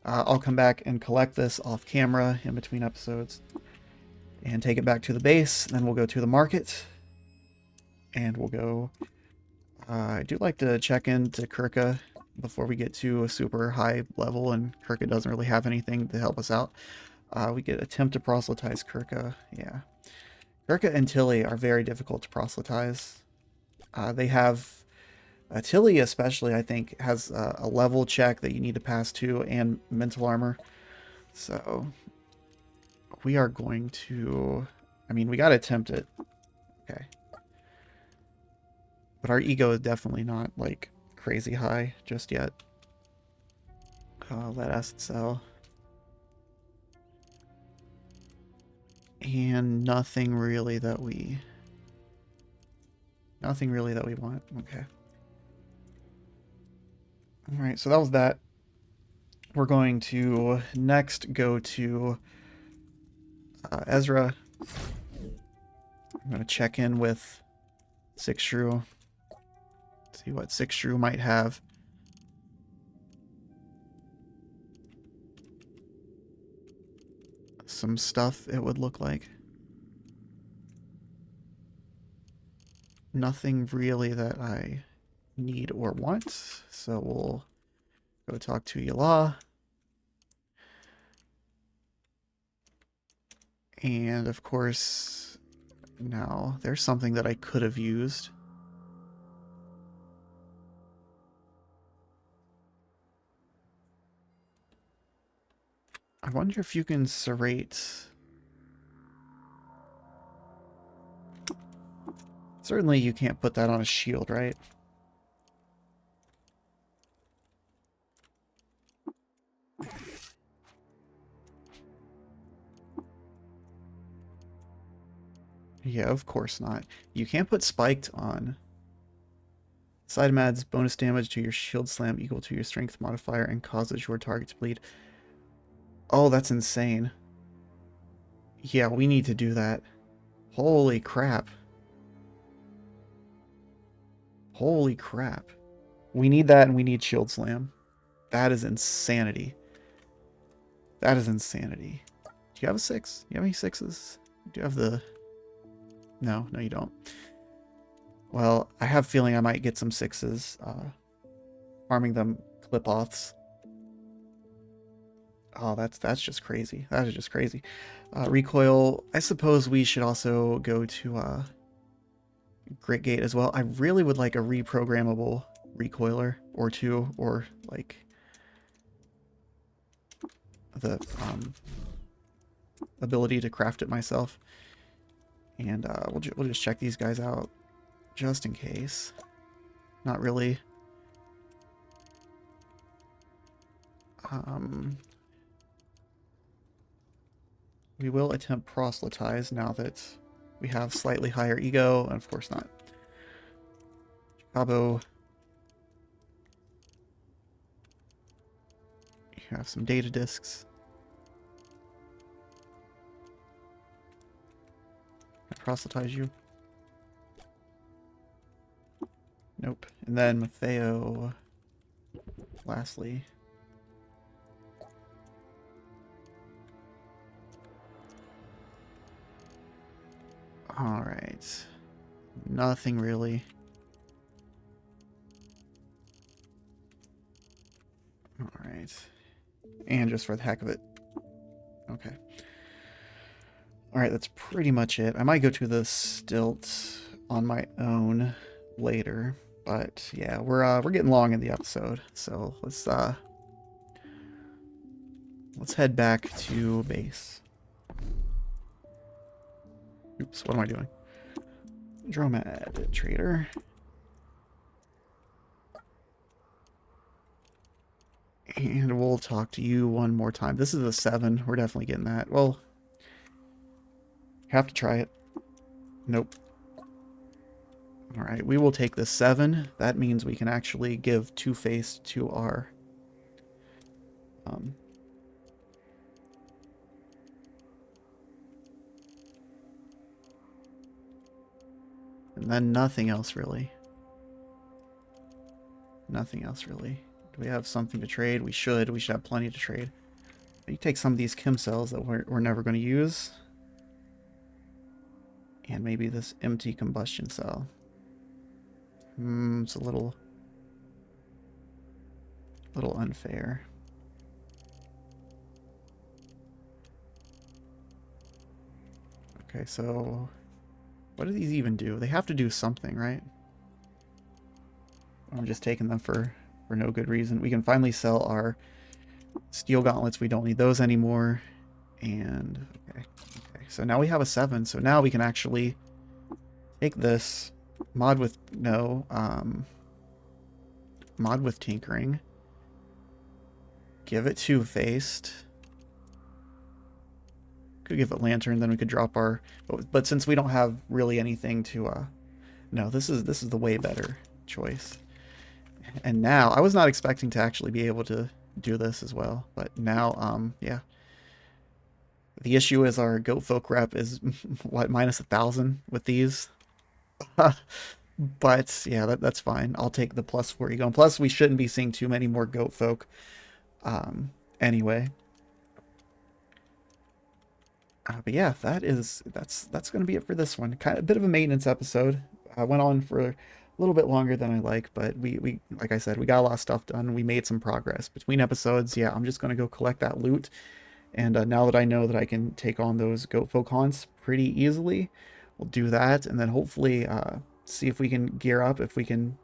I'll come back and collect this off camera in between episodes and take it back to the base. Then we'll go to the market and we'll go. I do like to check into Kirka before we get to a super high level, and Kirka doesn't really have anything to help us out. We get attempt to proselytize Kirka. Yeah. Kirka and Tilly are very difficult to proselytize. They have Tilly especially, I think, has a level check that you need to pass to and mental armor. So we are going to, I mean, we got to attempt it. Okay. But our ego is definitely not like crazy high just yet. Let us sell. And nothing really that we want. Okay. Alright, so that was that. We're going to next go to Ezra. I'm going to check in with Six Shrew. See what Six Shrew might have. Some stuff, it would look like. nothing really that I need or want. So we'll go talk to Yala. And of course, now there's something that I could have used. I wonder if you can serrate. Certainly you can't put that on a shield, right? Yeah, of course not. You can't put spiked on. This item adds bonus damage to your shield slam equal to your strength modifier and causes your target to bleed. Oh, that's insane. Yeah, we need to do that. Holy crap. Holy crap. We need that and we need shield slam. That is insanity. That is insanity. Do you have a 6? You have any 6s? Do you have the... No, no you don't. Well, I have a feeling I might get some 6s. Farming them clip-offs. Oh, that's just crazy. That is just crazy. Recoil, I suppose we should also go to Grit Gate as well. I really would like a reprogrammable recoiler or two, or like the ability to craft it myself. And we'll just check these guys out just in case. Not really. We will attempt proselytize now that we have slightly higher ego, and of course not. Cabo. You have some data disks. Can I proselytize you? Nope. And then Matteo, lastly. Alright. Nothing really. Alright. And just for the heck of it. Okay. Alright, that's pretty much it. I might go to the stilt on my own later. But yeah, we're getting long in the episode. So let's head back to base. Oops, what am I doing? Dromad trader. And we'll talk to you one more time. This is a 7. We're definitely getting that. Well, have to try it. Nope. Alright, we will take the 7. That means we can actually give Two-Face to our... and then nothing else really. Nothing else really. Do we have something to trade? We should. We should have plenty to trade. You take some of these chem cells that we're never going to use. And maybe this empty combustion cell. It's a little unfair. Okay, so what do these even do? They have to do something, right? I'm just taking them for no good reason. We can finally sell our steel gauntlets. We don't need those anymore. And okay, so now we have a 7. So now we can actually take this mod with mod with tinkering. Give it Two-Faced. Could give it lantern, then we could drop our. But since we don't have really anything to, no, this is the way better choice. And now I was not expecting to actually be able to do this as well, but now, yeah. The issue is our goat folk rep is what, minus 1,000 with these. But yeah, that's fine. I'll take the plus 4 ego. And plus, we shouldn't be seeing too many more goat folk. Anyway. But yeah, that's going to be it for this one. Kind of a bit of a maintenance episode. I went on for a little bit longer than I like, but we like I said, we got a lot of stuff done. We made some progress between episodes. Yeah, I'm just gonna go collect that loot, and now that I know that I can take on those goat folk haunts pretty easily, we'll do that, and then hopefully see if we can gear up, if we can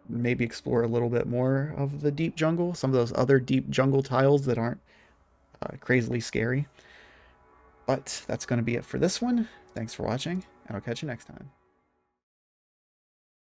maybe explore a little bit more of the deep jungle, some of those other deep jungle tiles that aren't crazily scary. But that's going to be it for this one. Thanks for watching, and I'll catch you next time.